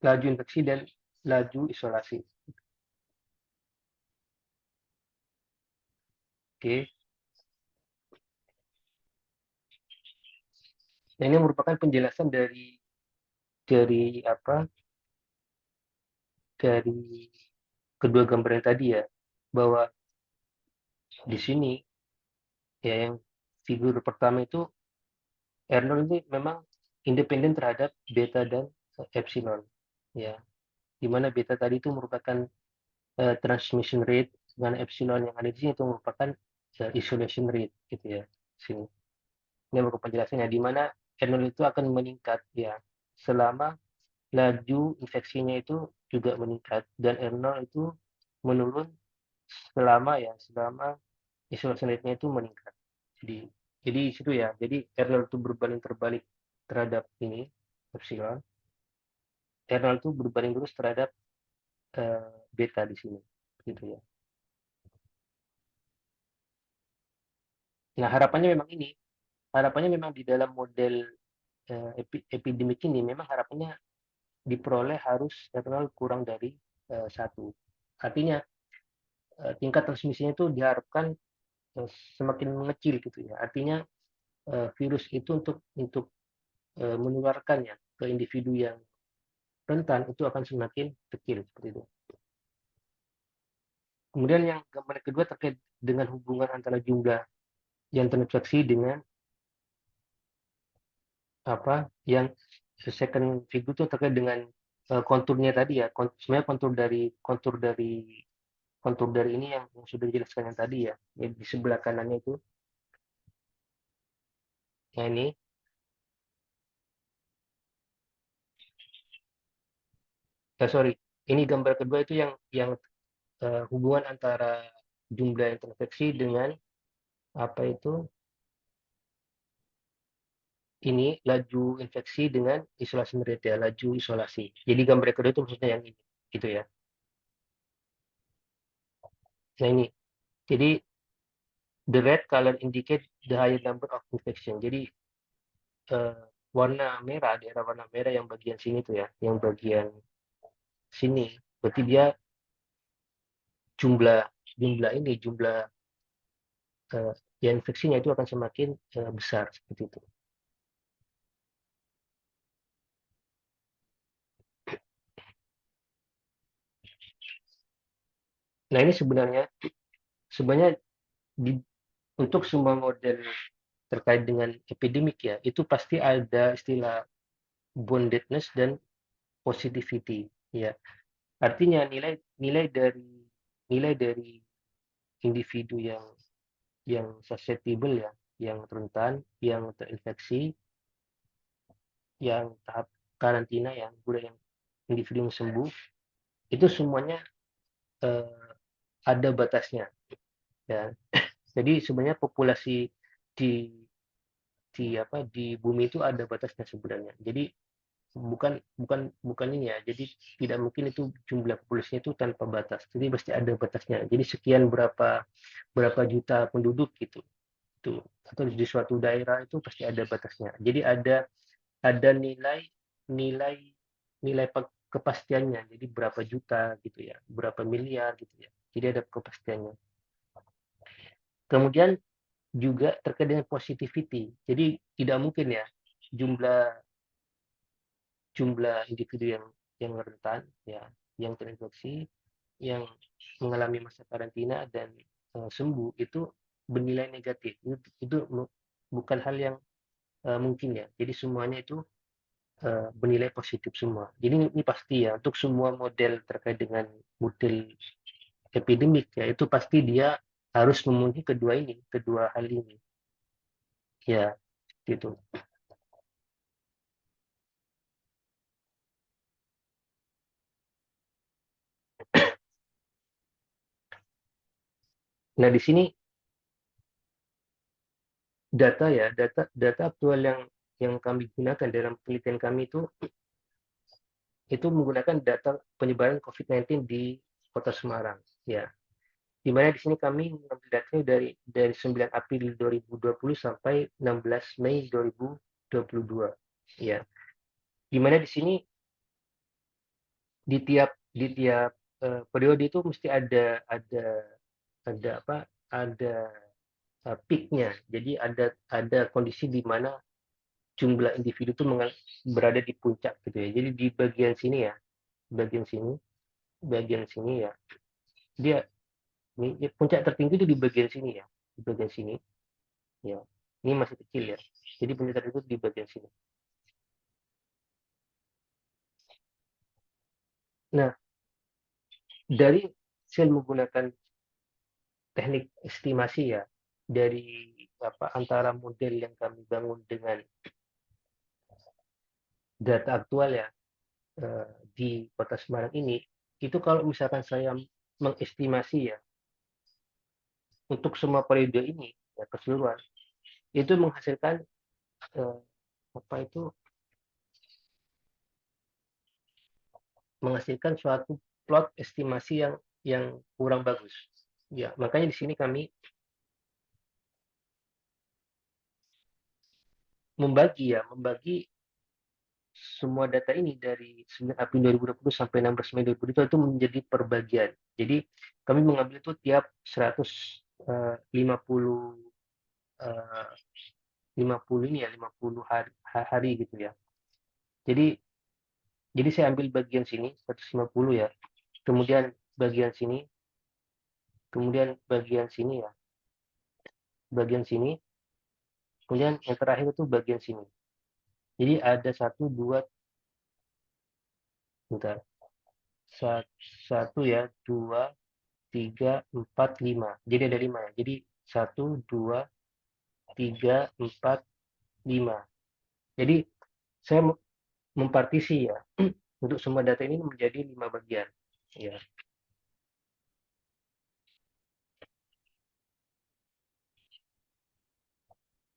laju infeksi dan laju isolasi. Oke. Nah, ini merupakan penjelasan dari apa? Dari kedua gambar yang tadi ya, bahwa di sini ya yang figur pertama itu R0 ini memang independen terhadap beta dan epsilon ya, di mana beta tadi itu merupakan transmission rate dengan epsilon yang ada di sini itu merupakan isolation rate gitu ya. Sini. Ini merupakan penjelasannya di mana R0 itu akan meningkat ya selama laju infeksinya itu juga meningkat dan R0 itu menurun selama isolation rate-nya itu meningkat. Jadi di situ ya. Jadi R0 itu berbanding terbalik terhadap ini. epsilon. R0 itu berbanding lurus terhadap beta di sini, gitu ya. Nah, harapannya memang di dalam model epidemik ini memang harapannya diperoleh harus R0 kurang dari 1. Artinya tingkat transmisinya itu diharapkan semakin mengecil gitu ya. Artinya virus itu untuk menularkannya ke individu yang rentan itu akan semakin kecil seperti itu. Kemudian yang gambar kedua terkait dengan hubungan antara jumlah yang terinfeksi dengan apa yang second figure itu terkait dengan konturnya tadi ya. Sebenarnya kontur dari ini yang sudah dijelaskan yang tadi ya, yang di sebelah kanannya itu. Nah ini, sorry, ini gambar kedua itu yang hubungan antara jumlah yang terinfeksi dengan apa itu ini laju infeksi dengan isolasi rate ya, laju isolasi. Jadi gambar kedua itu maksudnya yang ini, gitu ya. Nah ini, jadi the red color indicate the higher number of infection. Jadi warna merah, daerah warna merah yang bagian sini tuh ya, yang bagian sini, berarti dia jumlah jumlah yang infeksinya itu akan semakin besar seperti itu. Nah ini sebenarnya di, untuk semua model terkait dengan epidemik ya, itu pasti ada istilah boundedness dan positivity ya. Artinya nilai dari individu yang susceptible ya, yang rentan, yang terinfeksi, yang tahap karantina, yang individu yang sembuh, itu semuanya eh, ada batasnya ya. Jadi sebenarnya populasi di di bumi itu ada batasnya sebenarnya. Jadi bukan bukan bukan ini ya. Jadi tidak mungkin itu jumlah populasinya itu tanpa batas. Jadi pasti ada batasnya. Jadi sekian berapa berapa juta penduduk gitu. Itu atau di suatu daerah itu pasti ada batasnya. Jadi ada nilai nilai nilai kepastiannya. Jadi berapa juta gitu ya, berapa miliar gitu ya. Jadi ada kepastiannya. Kemudian juga terkait dengan positivity. Jadi tidak mungkin ya jumlah jumlah individu yang rentan ya, yang terinfeksi, yang mengalami masa karantina dan sembuh itu bernilai negatif. Itu bukan hal yang mungkin ya. Jadi semuanya itu bernilai positif semua. Jadi ini pasti ya untuk semua model terkait dengan model epidemik ya itu pasti dia harus memenuhi kedua hal ini. Ya, gitu. Nah, di sini data ya, data aktual yang kami gunakan dalam penelitian kami itu menggunakan data penyebaran COVID-19 di Kota Semarang. Ya, di mana di sini kami mengambil datanya dari 9 April 2020 sampai 16 Mei 2022. Ya, di mana di sini di tiap periode itu mesti ada apa ada peaknya. Jadi ada kondisi di mana jumlah individu itu berada di puncak gitu ya. Jadi di bagian sini, bagian sini ya, dia ini puncak tertinggi itu di bagian sini ya, di bagian sini ya. Ini masih kecil ya. Jadi puncak tertinggi itu di bagian sini. Nah, dari saya menggunakan teknik estimasi ya dari antara model yang kami bangun dengan data aktual ya di Kota Semarang ini, itu kalau misalkan saya mengestimasi ya untuk semua periode ini ya keseluruhan itu menghasilkan eh, apa itu menghasilkan suatu plot estimasi yang kurang bagus. Ya, makanya di sini kami membagi semua data ini dari 9 April 2020 sampai 16 Mei 2020 itu menjadi perbagian. Jadi kami mengambil itu tiap 150 ini ya 50 hari gitu ya. Jadi saya ambil bagian sini 150 ya. Kemudian bagian sini, kemudian bagian sini ya. Bagian sini, kemudian yang terakhir itu bagian sini. Jadi ada 1 2 bentar. 1 ya, 2 3 4 5. Jadi ada 5 ya. Jadi 1 2 3 4 5. Jadi saya mempartisi ya untuk semua data ini menjadi 5 bagian. Ya.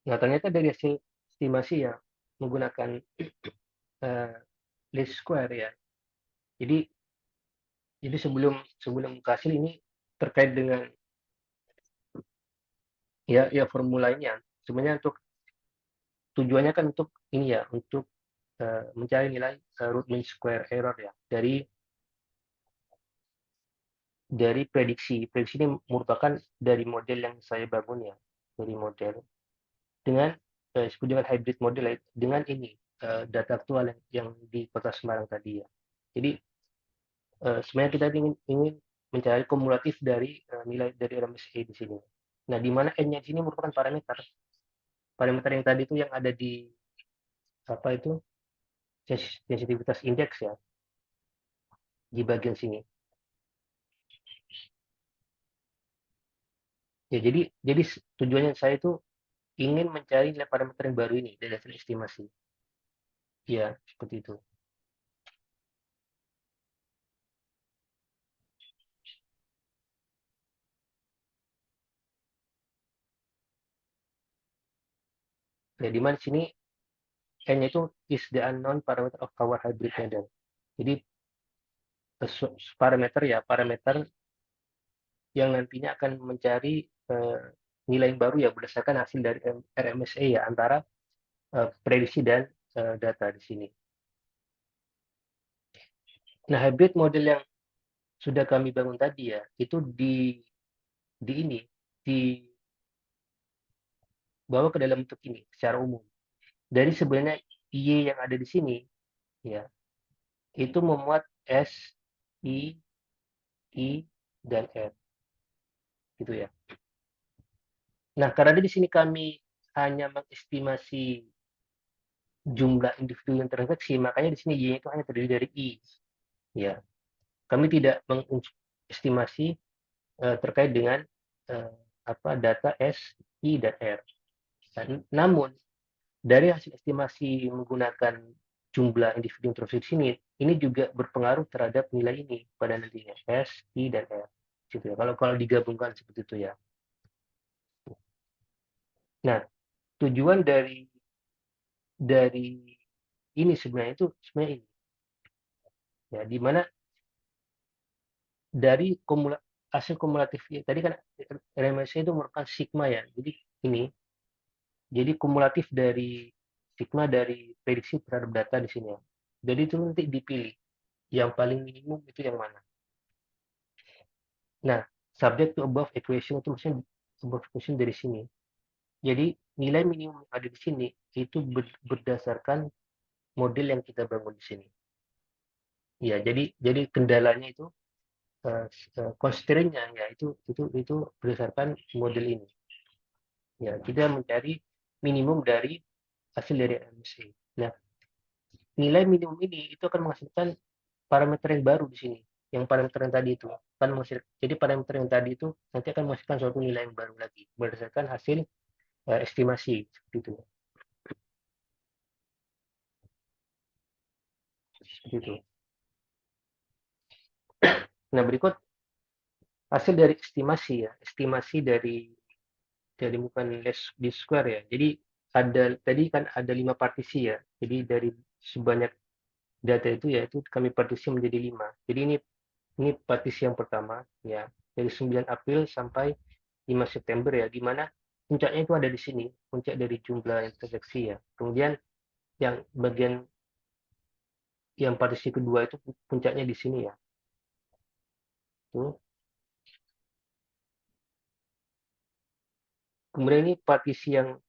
Nah, ternyata dari hasil estimasi ya menggunakan least square ya. Jadi sebelum sebelum ke hasil ini terkait dengan ya formulanya. Sebenarnya untuk tujuannya kan untuk ini ya, untuk mencari nilai root mean square error ya dari prediksi. Prediksi ini merupakan dari model yang saya bangun ya, dari model dengan disebut dengan hybrid model ya, dengan ini data aktual yang di Kota Semarang tadi ya. Jadi sebenarnya kita ingin mencari kumulatif dari nilai dari RMSE di sini. Nah, di mana n-nya di sini merupakan parameter. Parameter yang tadi itu yang ada di apa itu sensitivitas indeks ya di bagian sini. Ya, jadi tujuannya saya itu ingin mencari nilai parameter yang baru ini dari hasil estimasi. Ya, seperti itu. Ya, di mana sini n-nya itu is the unknown parameter of our hybrid model. Jadi parameter yang nantinya akan mencari nilai yang baru ya berdasarkan hasil dari RMSE ya antara prediksi dan data di sini. Nah, hybrid model yang sudah kami bangun tadi ya, itu di dibawa ke dalam bentuk ini secara umum. Dari sebenarnya Y yang ada di sini ya, itu memuat S, I, I, dan R gitu ya. Nah, karena di sini kami hanya mengestimasi jumlah individu yang terinfeksi, makanya di sini Y itu hanya terdiri dari I. Ya, kami tidak mengestimasi terkait dengan data S, I, dan R. Namun dari hasil estimasi menggunakan jumlah individu yang terinfeksi ini juga berpengaruh terhadap nilai ini pada nantinya S, I, dan R. Gitu ya. Kalau digabungkan seperti itu ya. Nah, tujuan dari ini sebenarnya ini ya, di mana dari hasil kumulatif tadi kan RMSE itu merupakan sigma ya. Ini jadi kumulatif dari sigma dari prediksi terhadap data di sini ya. Jadi itu nanti dipilih yang paling minimum itu yang mana. Nah, subject to above equation itu maksudnya above equation dari sini. Jadi nilai minimum yang ada di sini itu berdasarkan model yang kita bangun di sini. Ya, jadi kendalanya itu constraint-nya ya itu berdasarkan model ini. Ya, kita mencari minimum dari hasil dari MSA. Nah, nilai minimum ini itu akan menghasilkan parameter yang baru di sini. Yang parameter yang tadi itu akan menghasilkan. Jadi parameter yang tadi itu nanti akan menghasilkan suatu nilai yang baru lagi berdasarkan hasil estimasi seperti itu. Seperti itu. Nah, berikut hasil dari estimasi ya, estimasi dari bukan di square ya. Jadi tadi kan ada 5 partisi ya. Jadi dari sebanyak data itu yaitu kami partisi menjadi 5. Jadi ini partisi yang pertama ya, dari 9 April sampai 5 September ya, di mana puncaknya itu ada di sini, puncak dari jumlah infeksi ya. Kemudian yang bagian yang partisi kedua itu puncaknya di sini ya. Tuh. Kemudian ini partisi yang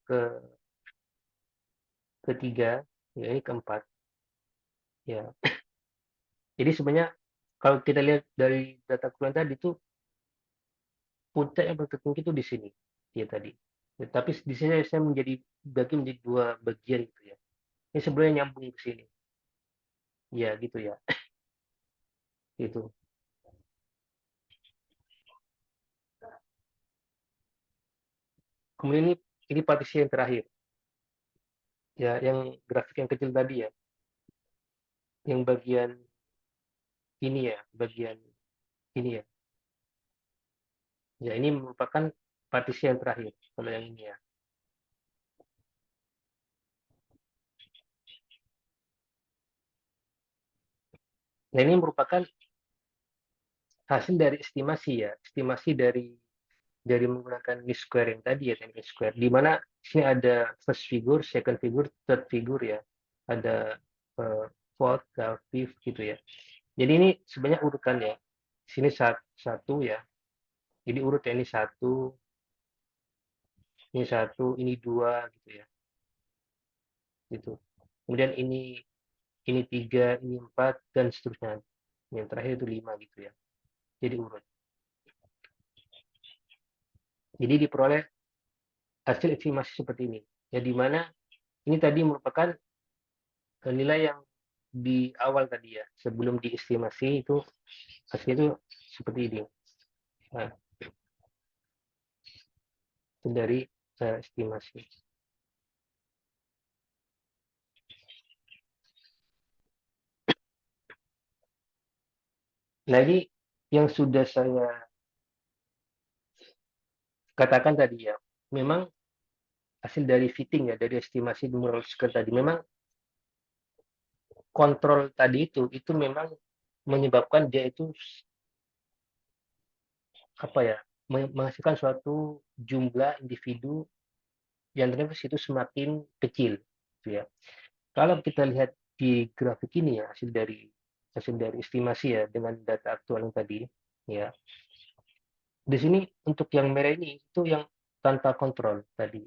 ketiga, ya ini keempat ya. Jadi sebenarnya kalau kita lihat dari data kuliah tadi itu puncak yang tertinggi itu di sini ya tadi. Ya, tapi di sini saya bagi menjadi dua bagian gitu ya. Ini sebenarnya nyambung ke sini. Ya gitu ya. Itu. Kemudian ini partisi yang terakhir. Ya, yang grafik yang kecil tadi ya. Yang bagian ini ya, bagian ini ya. Ya, ini merupakan partisi yang terakhir kalau yang ini ya. Nah, ini merupakan hasil dari estimasi ya, estimasi dari menggunakan least square yang tadi ya, teknik square, di mana sini ada first figure, second figure, third figure ya, ada fourth, fifth gitu ya. Jadi ini sebenarnya urutan ya, sini satu ya, jadi urut ya, ini satu, ini dua gitu ya, gitu. Kemudian ini tiga, ini empat dan seterusnya. Yang terakhir itu lima gitu ya. Jadi urut. Jadi diperoleh hasil estimasi seperti ini. Ya, di mana ini tadi merupakan nilai yang di awal tadi ya, sebelum diestimasi itu hasilnya itu seperti ini. Nah, itu dari estimasi. Nah, ini yang sudah saya katakan tadi ya, memang hasil dari fitting ya, dari estimasi mural square tadi, memang kontrol tadi itu memang menyebabkan dia itu apa ya, menghasilkan suatu jumlah individu yang terinfeksi itu semakin kecil gitu ya. Kalau kita lihat di grafik ini ya, hasil dari estimasi ya dengan data aktual yang tadi ya. Di sini untuk yang merah ini itu yang tanpa kontrol tadi.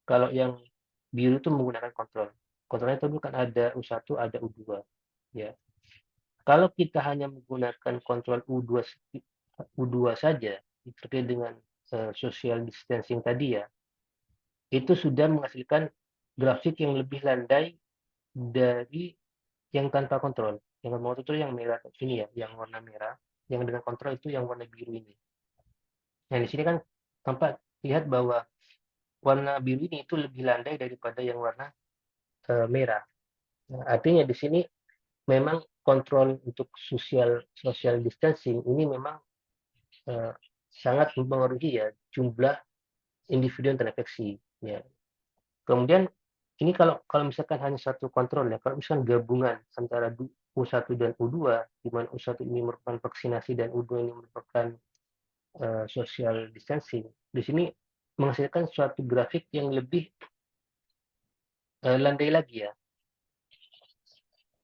Kalau yang biru itu menggunakan kontrol. Kontrolnya itu kan ada U1, ada U2 ya. Kalau kita hanya menggunakan kontrol U2 saja terkait dengan social distancing tadi ya, itu sudah menghasilkan grafik yang lebih landai dari yang tanpa kontrol. Yang tanpa kontrol itu yang merah ini ya, yang warna merah. Yang dengan kontrol itu yang warna biru ini. Nah, di sini kan tampak lihat bahwa warna biru ini itu lebih landai daripada yang warna merah. Nah, artinya di sini memang kontrol untuk social distancing ini memang eh, sangat mempengaruhi ya jumlah individu yang terinfeksi. Ya. Kemudian ini kalau kalau misalkan hanya satu kontrol ya, kalau misalkan gabungan antara U1 dan U2, di mana U1 ini merupakan vaksinasi dan U2 ini merupakan social distancing, di sini menghasilkan suatu grafik yang lebih landai lagi ya.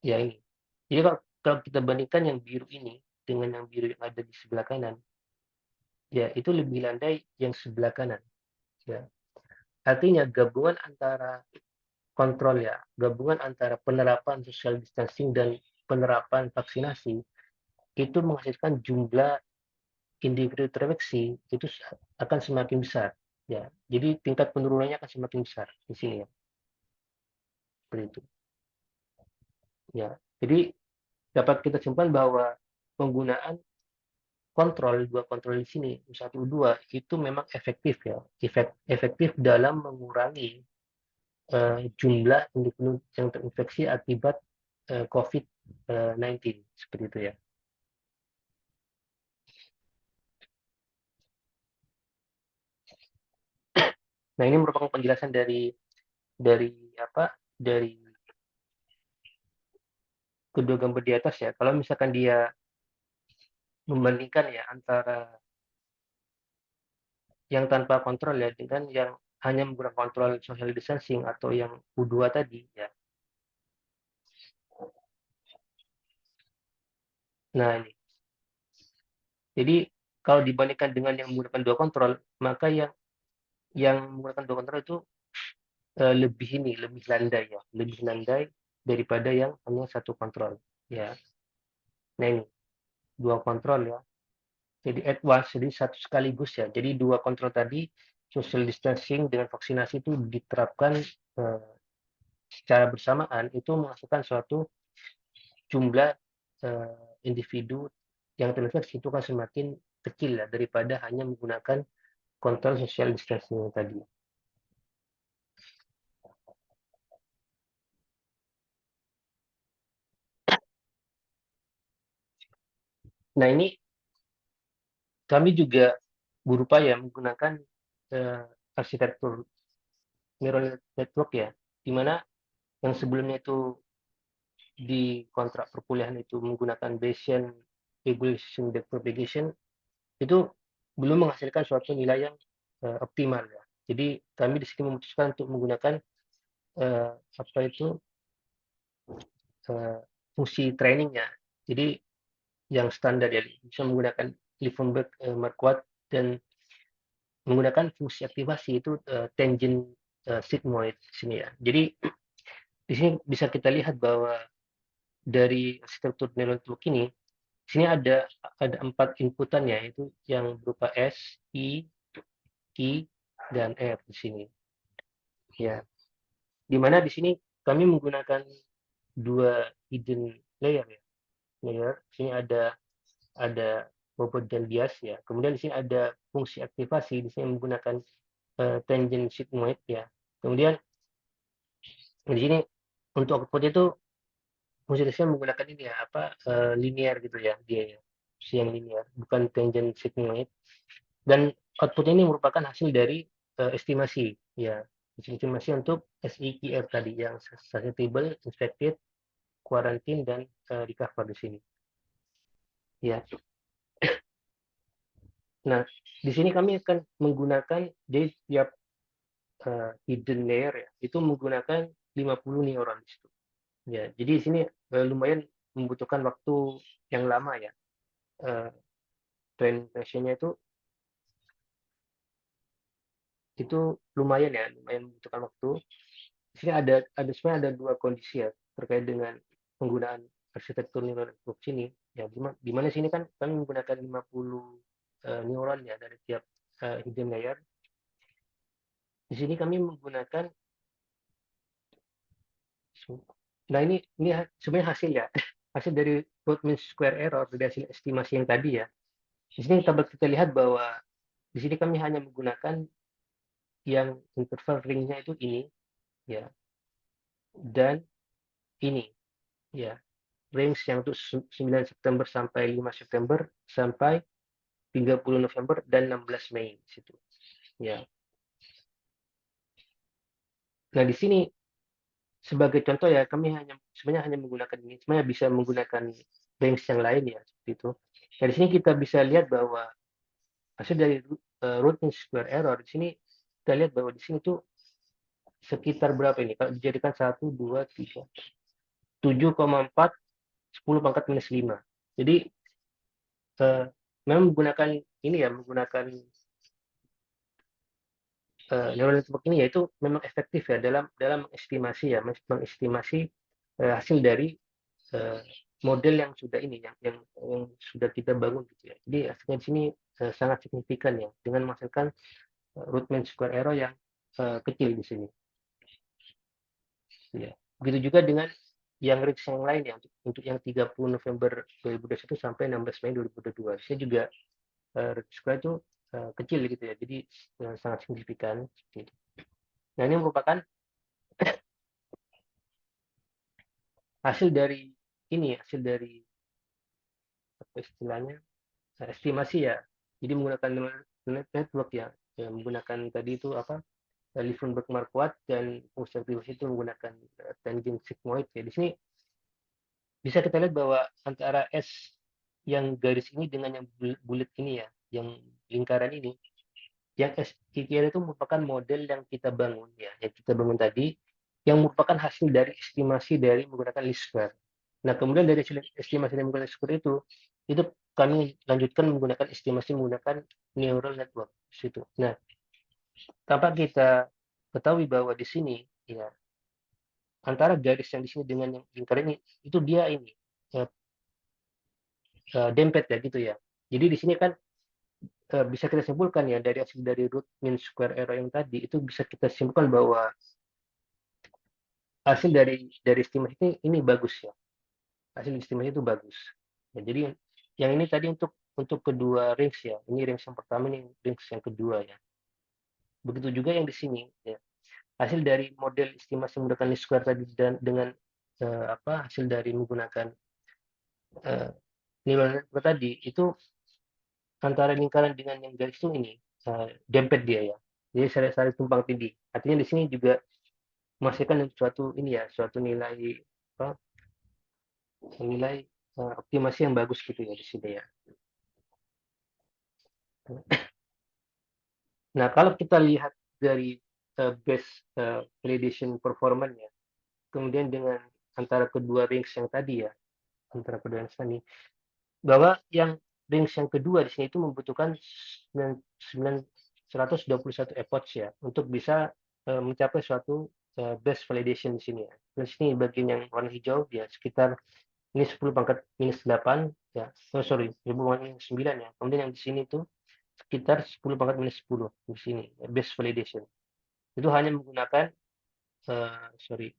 Ya ini. Jadi kalau kita bandingkan yang biru ini dengan yang biru yang ada di sebelah kanan, ya itu lebih landai yang sebelah kanan. Ya. Artinya gabungan antara kontrol ya, gabungan antara penerapan social distancing dan penerapan vaksinasi itu menghasilkan jumlah individu terinfeksi itu akan semakin besar. Ya, jadi tingkat penurunannya akan semakin besar di sini ya, seperti itu. Ya, jadi dapat kita simpulkan bahwa penggunaan dua kontrol di sini, satu dua itu memang efektif ya, efektif dalam mengurangi jumlah individu yang terinfeksi akibat COVID-19 seperti itu ya. Nah, ini merupakan penjelasan dari apa? Dari kedua gambar di atas ya, kalau misalkan dia membandingkan ya antara yang tanpa kontrol ya dengan yang hanya menggunakan kontrol social distancing atau yang U2 tadi ya. Nah ini, jadi kalau dibandingkan dengan yang menggunakan dua kontrol, maka yang menggunakan dua kontrol itu lebih landai ya, lebih landai daripada yang hanya satu kontrol ya. Nah ini dua kontrol ya. Jadi advance, jadi satu sekaligus ya. Jadi dua kontrol tadi, social distancing dengan vaksinasi itu diterapkan secara bersamaan, itu menghasilkan suatu jumlah individu yang terinfeksi itu kan semakin kecil ya daripada hanya menggunakan kontrol social distancing tadi. Nah ini kami juga berupaya menggunakan arsitektur neural network ya, di mana yang sebelumnya itu di kontrak perkuliahan itu menggunakan Bayesian Equalization Propagation itu belum menghasilkan suatu nilai yang optimal ya. Jadi kami di sini memutuskan untuk menggunakan apa itu fungsi trainingnya. Jadi yang standar ya bisa menggunakan Liefenberg Marquardt dan menggunakan fungsi aktivasi itu tangent sigmoid di sini ya. Jadi di sini bisa kita lihat bahwa dari struktur neural network ini, di sini ada 4 inputan ya, itu yang berupa S, I, I, dan R di sini. Ya, di mana di sini kami menggunakan dua hidden layer ya. Layer, di sini ada bobot dan bias ya. Kemudian di sini ada fungsi aktivasi, di sini menggunakan tangent sigmoid ya. Kemudian di sini untuk output itu fungsi menggunakan ini ya apa linear gitu ya dia ya. Fungsi yang linear, bukan tangent sigmoid. Dan output ini merupakan hasil dari estimasi ya. Estimasi untuk SIQF tadi yang susceptible, infected, quarantine dan recover di sini. Ya. Nah, di sini kami akan menggunakan jadi tiap hidden layer ya, itu menggunakan 50 neuron di situ. Ya, jadi di sini lumayan membutuhkan waktu yang lama ya. Uh, Training sessionnya itu lumayan ya, lumayan membutuhkan waktu. Di sini ada sebenarnya ada dua kondisi ya terkait dengan penggunaan arsitektur neural network sini. Ya, di mana sini kan kami menggunakan 50 neuron ya dari tiap hidden layer. Di sini kami menggunakan, nah ini sebenarnya hasil ya, hasil dari root mean square error dari hasil estimasi yang tadi ya. Di sini kita lihat bahwa di sini kami hanya menggunakan yang interval ringnya itu ini ya, dan ini ya, range yang untuk 9 September sampai 5 September sampai 30 November dan 16 Mei di situ. Ya. Nah, di sini sebagai contoh ya, kami sebenarnya hanya menggunakan ini. Sebenarnya bisa menggunakan range yang lain ya, seperti itu. Nah, di sini kita bisa lihat bahwa hasil dari root mean square error di sini kita lihat bahwa di sini tuh sekitar berapa ini? Kalau dijadikan 1, 2, 3, 7,4, 10 pangkat minus 5. Jadi memang menggunakan ini ya, menggunakan neural network ini yaitu memang efektif ya dalam mengestimasi ya, mengestimasi hasil dari uh, model yang sudah ini yang sudah kita bangun gitu ya. Jadi hasilnya di sini sangat signifikan ya dengan menghasilkan root mean square error yang kecil di sini. Ya. Begitu juga dengan yang range yang lain ya untuk yang 30 November 2021 sampai 16 Mei 2022. Saya juga range square itu kecil gitu ya. Jadi sangat signifikan seperti itu. Nah, ini merupakan hasil dari ini hasil dari apa istilahnya estimasi ya. Jadi menggunakan network ya, menggunakan tadi itu apa Liefenberg Marquardt dan fungsi aktivasi itu menggunakan tangent sigmoid ya. Di sini bisa kita lihat bahwa antara S yang garis ini dengan yang bulat ini ya, yang lingkaran ini, yang S kiri itu merupakan model yang kita bangun ya, yang kita bangun tadi, yang merupakan hasil dari estimasi dari menggunakan least square. Nah, kemudian dari hasil estimasi dari menggunakan least square itu kami lanjutkan menggunakan estimasi menggunakan neural network di situ. Nah, tanpa kita ketahui bahwa di sini ya antara garis yang di sini dengan yang lingkaran ini itu dia ini eh, dempet ya gitu ya. Jadi di sini kan bisa kita simpulkan ya dari hasil dari root mean square error yang tadi itu bisa kita simpulkan bahwa hasil dari estimasi ini bagus ya. Hasil estimasi itu bagus. Ya, jadi yang ini tadi untuk kedua range ya. Ini range yang pertama, ini range yang kedua ya. Begitu juga yang di sini ya. Hasil dari model estimasi menggunakan least square tadi dan dengan hasil dari menggunakan neural network tadi itu antara lingkaran dengan yang garis itu ini dempet dia ya. Jadi saling tumpang tindih. Artinya di sini juga menghasilkan suatu ini ya, suatu nilai apa? Nilai optimasi yang bagus gitu ya di sini ya. Nah, kalau kita lihat dari base validation performance-nya, kemudian dengan antara kedua range yang tadi ya, antara kedua range tadi, bahwa yang range yang kedua di sini itu membutuhkan 121 efforts ya untuk bisa mencapai suatu base validation di sini ya. Di sini bagian yang warna hijau ya sekitar ini 10 pangkat minus 8 ya. Oh, sorry, 10 pangkat minus 9 ya. Kemudian yang di sini itu sekitar 10 pangkat minus 10 di sini ya, base validation. Itu hanya menggunakan sorry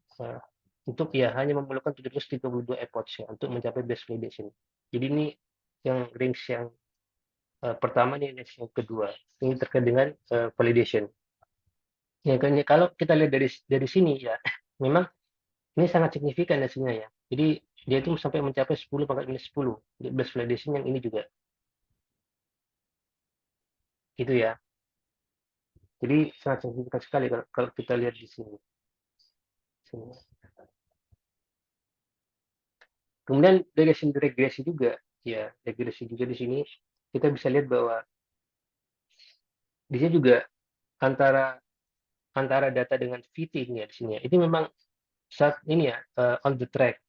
untuk ya hanya memerlukan 732 efforts ya untuk mencapai base validation. Jadi ini yang range yang pertama nih range yang kedua. Ini terkait dengan validation. Ya, kalau kita lihat dari sini ya, memang ini sangat signifikan hasilnya ya. Jadi dia itu sampai mencapai 10 pangkat minus 10 base validation yang ini juga. Gitu ya. Jadi sangat signifikan sekali kalau kita lihat di sini. Kemudian dari hasil regresi juga, ya regresi juga di sini kita bisa lihat bahwa di sini juga antara antara data dengan fitting ya di sini ya. Itu memang saat ini ya on the track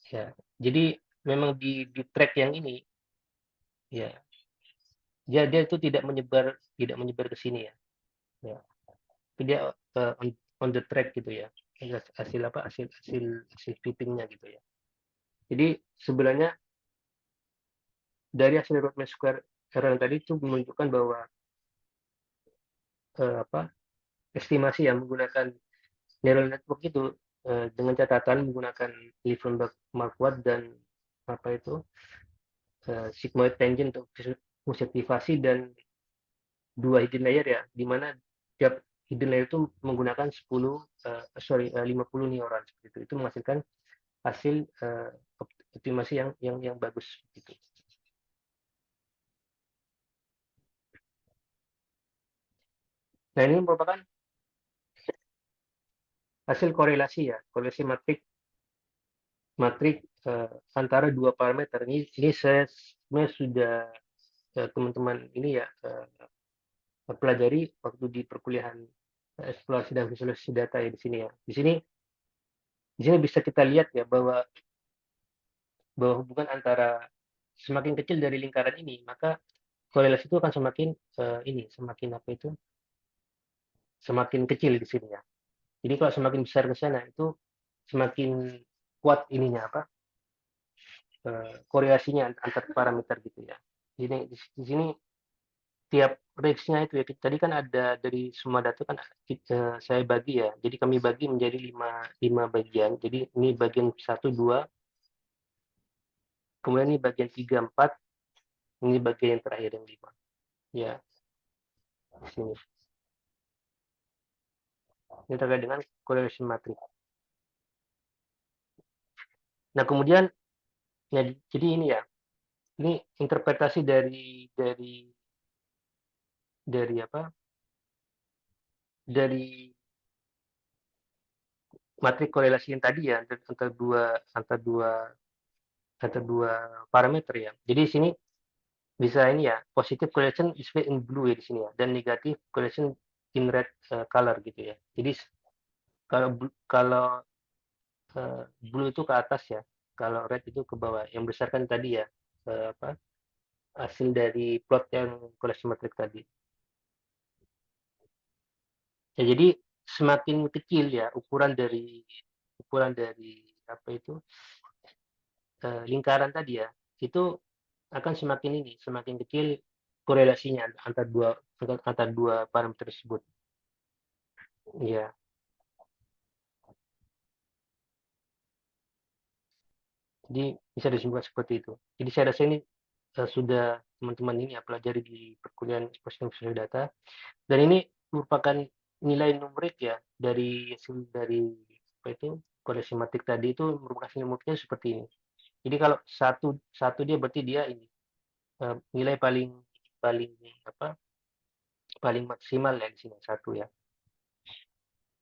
ya. Jadi memang di track yang ini ya dia itu tidak menyebar ke sini ya. Ya. Tapi dia on the track gitu ya. Hasil apa hasil fittingnya gitu ya. Jadi sebenarnya dari hasil root mean square error yang tadi itu menunjukkan bahwa apa estimasi yang menggunakan neural network itu dengan catatan menggunakan Liebenberg Marquardt dan apa itu sigmoid tangent untuk positivasi dan dua hidden layer ya, di mana tiap hidden layer itu menggunakan 50 neuron seperti itu. Itu menghasilkan hasil optimasi yang bagus gitu. Nah, ini merupakan hasil korelasi ya, korelasi matrik antara dua parameter. Ini saya sebenarnya sudah teman-teman ini ya pelajari waktu di perkuliahan eksplorasi dan visualisasi data ya di sini ya. Di sini bisa kita lihat ya bahwa hubungan antara semakin kecil dari lingkaran ini, maka korelasi itu akan semakin semakin apa itu semakin kecil di sini ya. Jadi kalau semakin besar ke sana itu semakin kuat ininya apa korelasinya antar parameter gitu ya. Jadi di sini tiap range-nya itu ya tadi kan ada dari semua data kan saya bagi ya. Jadi kami bagi menjadi lima bagian. Jadi ini bagian 1, 2, kemudian ini bagian 3, 4, ini bagian yang terakhir yang 5. Ya, di sini. Ini terkait dengan correlation matrix. Nah, kemudian ya jadi ini ya. Ini interpretasi dari apa? Dari matrik korelasi yang tadi ya antara dua antara dua parameter ya. Jadi di sini bisa ini ya, positive correlation display in blue ya di sini ya, dan negative correlation in red color gitu ya. Jadi kalau blue itu ke atas ya, kalau red itu ke bawah. Yang berdasarkan tadi ya, apa, hasil dari plot yang koreksi metrik tadi. Ya, jadi semakin kecil ya ukuran dari apa itu lingkaran tadi ya, itu akan semakin kecil korelasinya antara dua parameter tersebut. Ya, jadi bisa disimpulkan seperti itu. Jadi saya rasa ini sudah teman-teman ini ya pelajari di perkuliahan Informasi Data, dan ini merupakan nilai numerik ya dari apa itu koreksi matrik tadi, itu merupakan nilai numeriknya seperti ini. Jadi kalau satu satu dia berarti dia ini nilai paling paling apa paling maksimal ya di sini satu ya.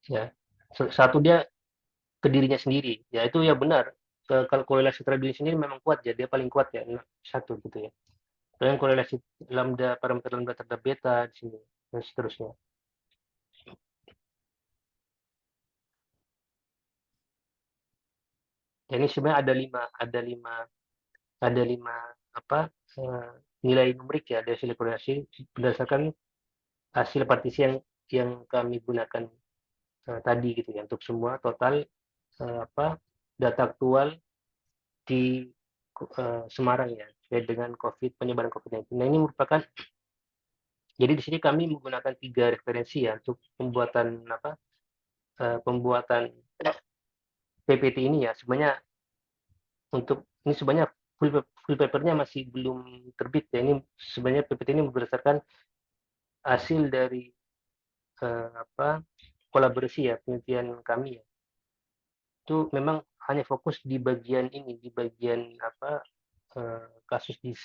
Ya, satu dia ke dirinya sendiri. Ya itu ya benar. Kalau korelasi terhadap diri sendiri memang kuat ya, dia paling kuat ya satu gitu ya. Kemudian korelasi lambda, parameter lambda terhadap beta di sini dan seterusnya. Ya, ini sebenarnya ada lima apa nilai numerik ya dari hasil korelasi berdasarkan hasil partisi yang kami gunakan tadi gitu ya, untuk semua total apa data aktual di Semarang ya, terkait dengan penyebaran COVID-19. Nah, ini merupakan, jadi di sini kami menggunakan 3 referensi ya untuk pembuatan PPT ini ya. Sebenarnya full papernya masih belum terbit ya. Ini sebenarnya PPT ini berdasarkan hasil dari apa kolaborasi ya, penelitian kami ya. Itu memang hanya fokus di bagian ini, di bagian apa kasus di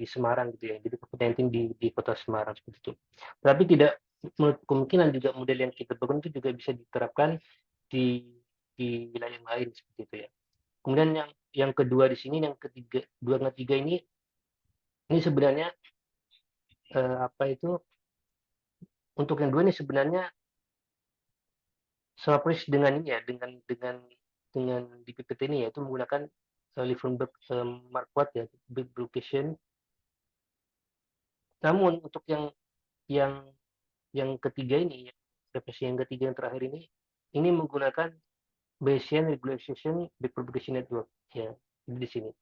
Semarang gitu ya, jadi COVID-19 di kota Semarang seperti itu. Tapi tidak kemungkinan juga model yang kita bangun itu juga bisa diterapkan di wilayah yang lain seperti itu ya. Kemudian yang kedua di sini, yang ketiga, dua ketiga ini sebenarnya apa itu, untuk yang dua ini sebenarnya sama persis dengan ini ya, dengan di PPT ini, yaitu menggunakan Liefrenberg Marquardt ya, big location. Namun untuk yang yang ketiga ini, referensi yang ketiga yang terakhir ini menggunakan Bayesian Regularization Backpropagation Network ya, di sini.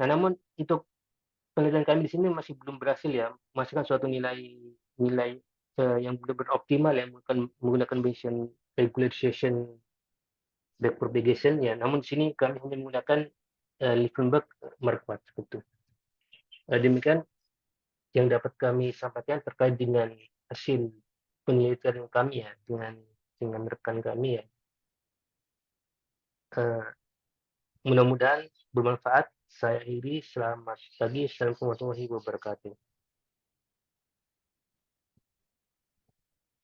Nah, namun untuk penelitian kami di sini masih belum berhasil ya menghasilkan suatu nilai yang benar-benar optimal ya menggunakan Bayesian Regularization Backpropagation ya. Namun di sini kami hanya menggunakan Liefrenberg Marquardt seperti itu. Demikian yang dapat kami sampaikan terkait dengan hasil penelitian kami ya, dengan rekan kami ya. Mudah-mudahan bermanfaat. Saya akhiri, selamat pagi, assalamualaikum warahmatullahi wabarakatuh.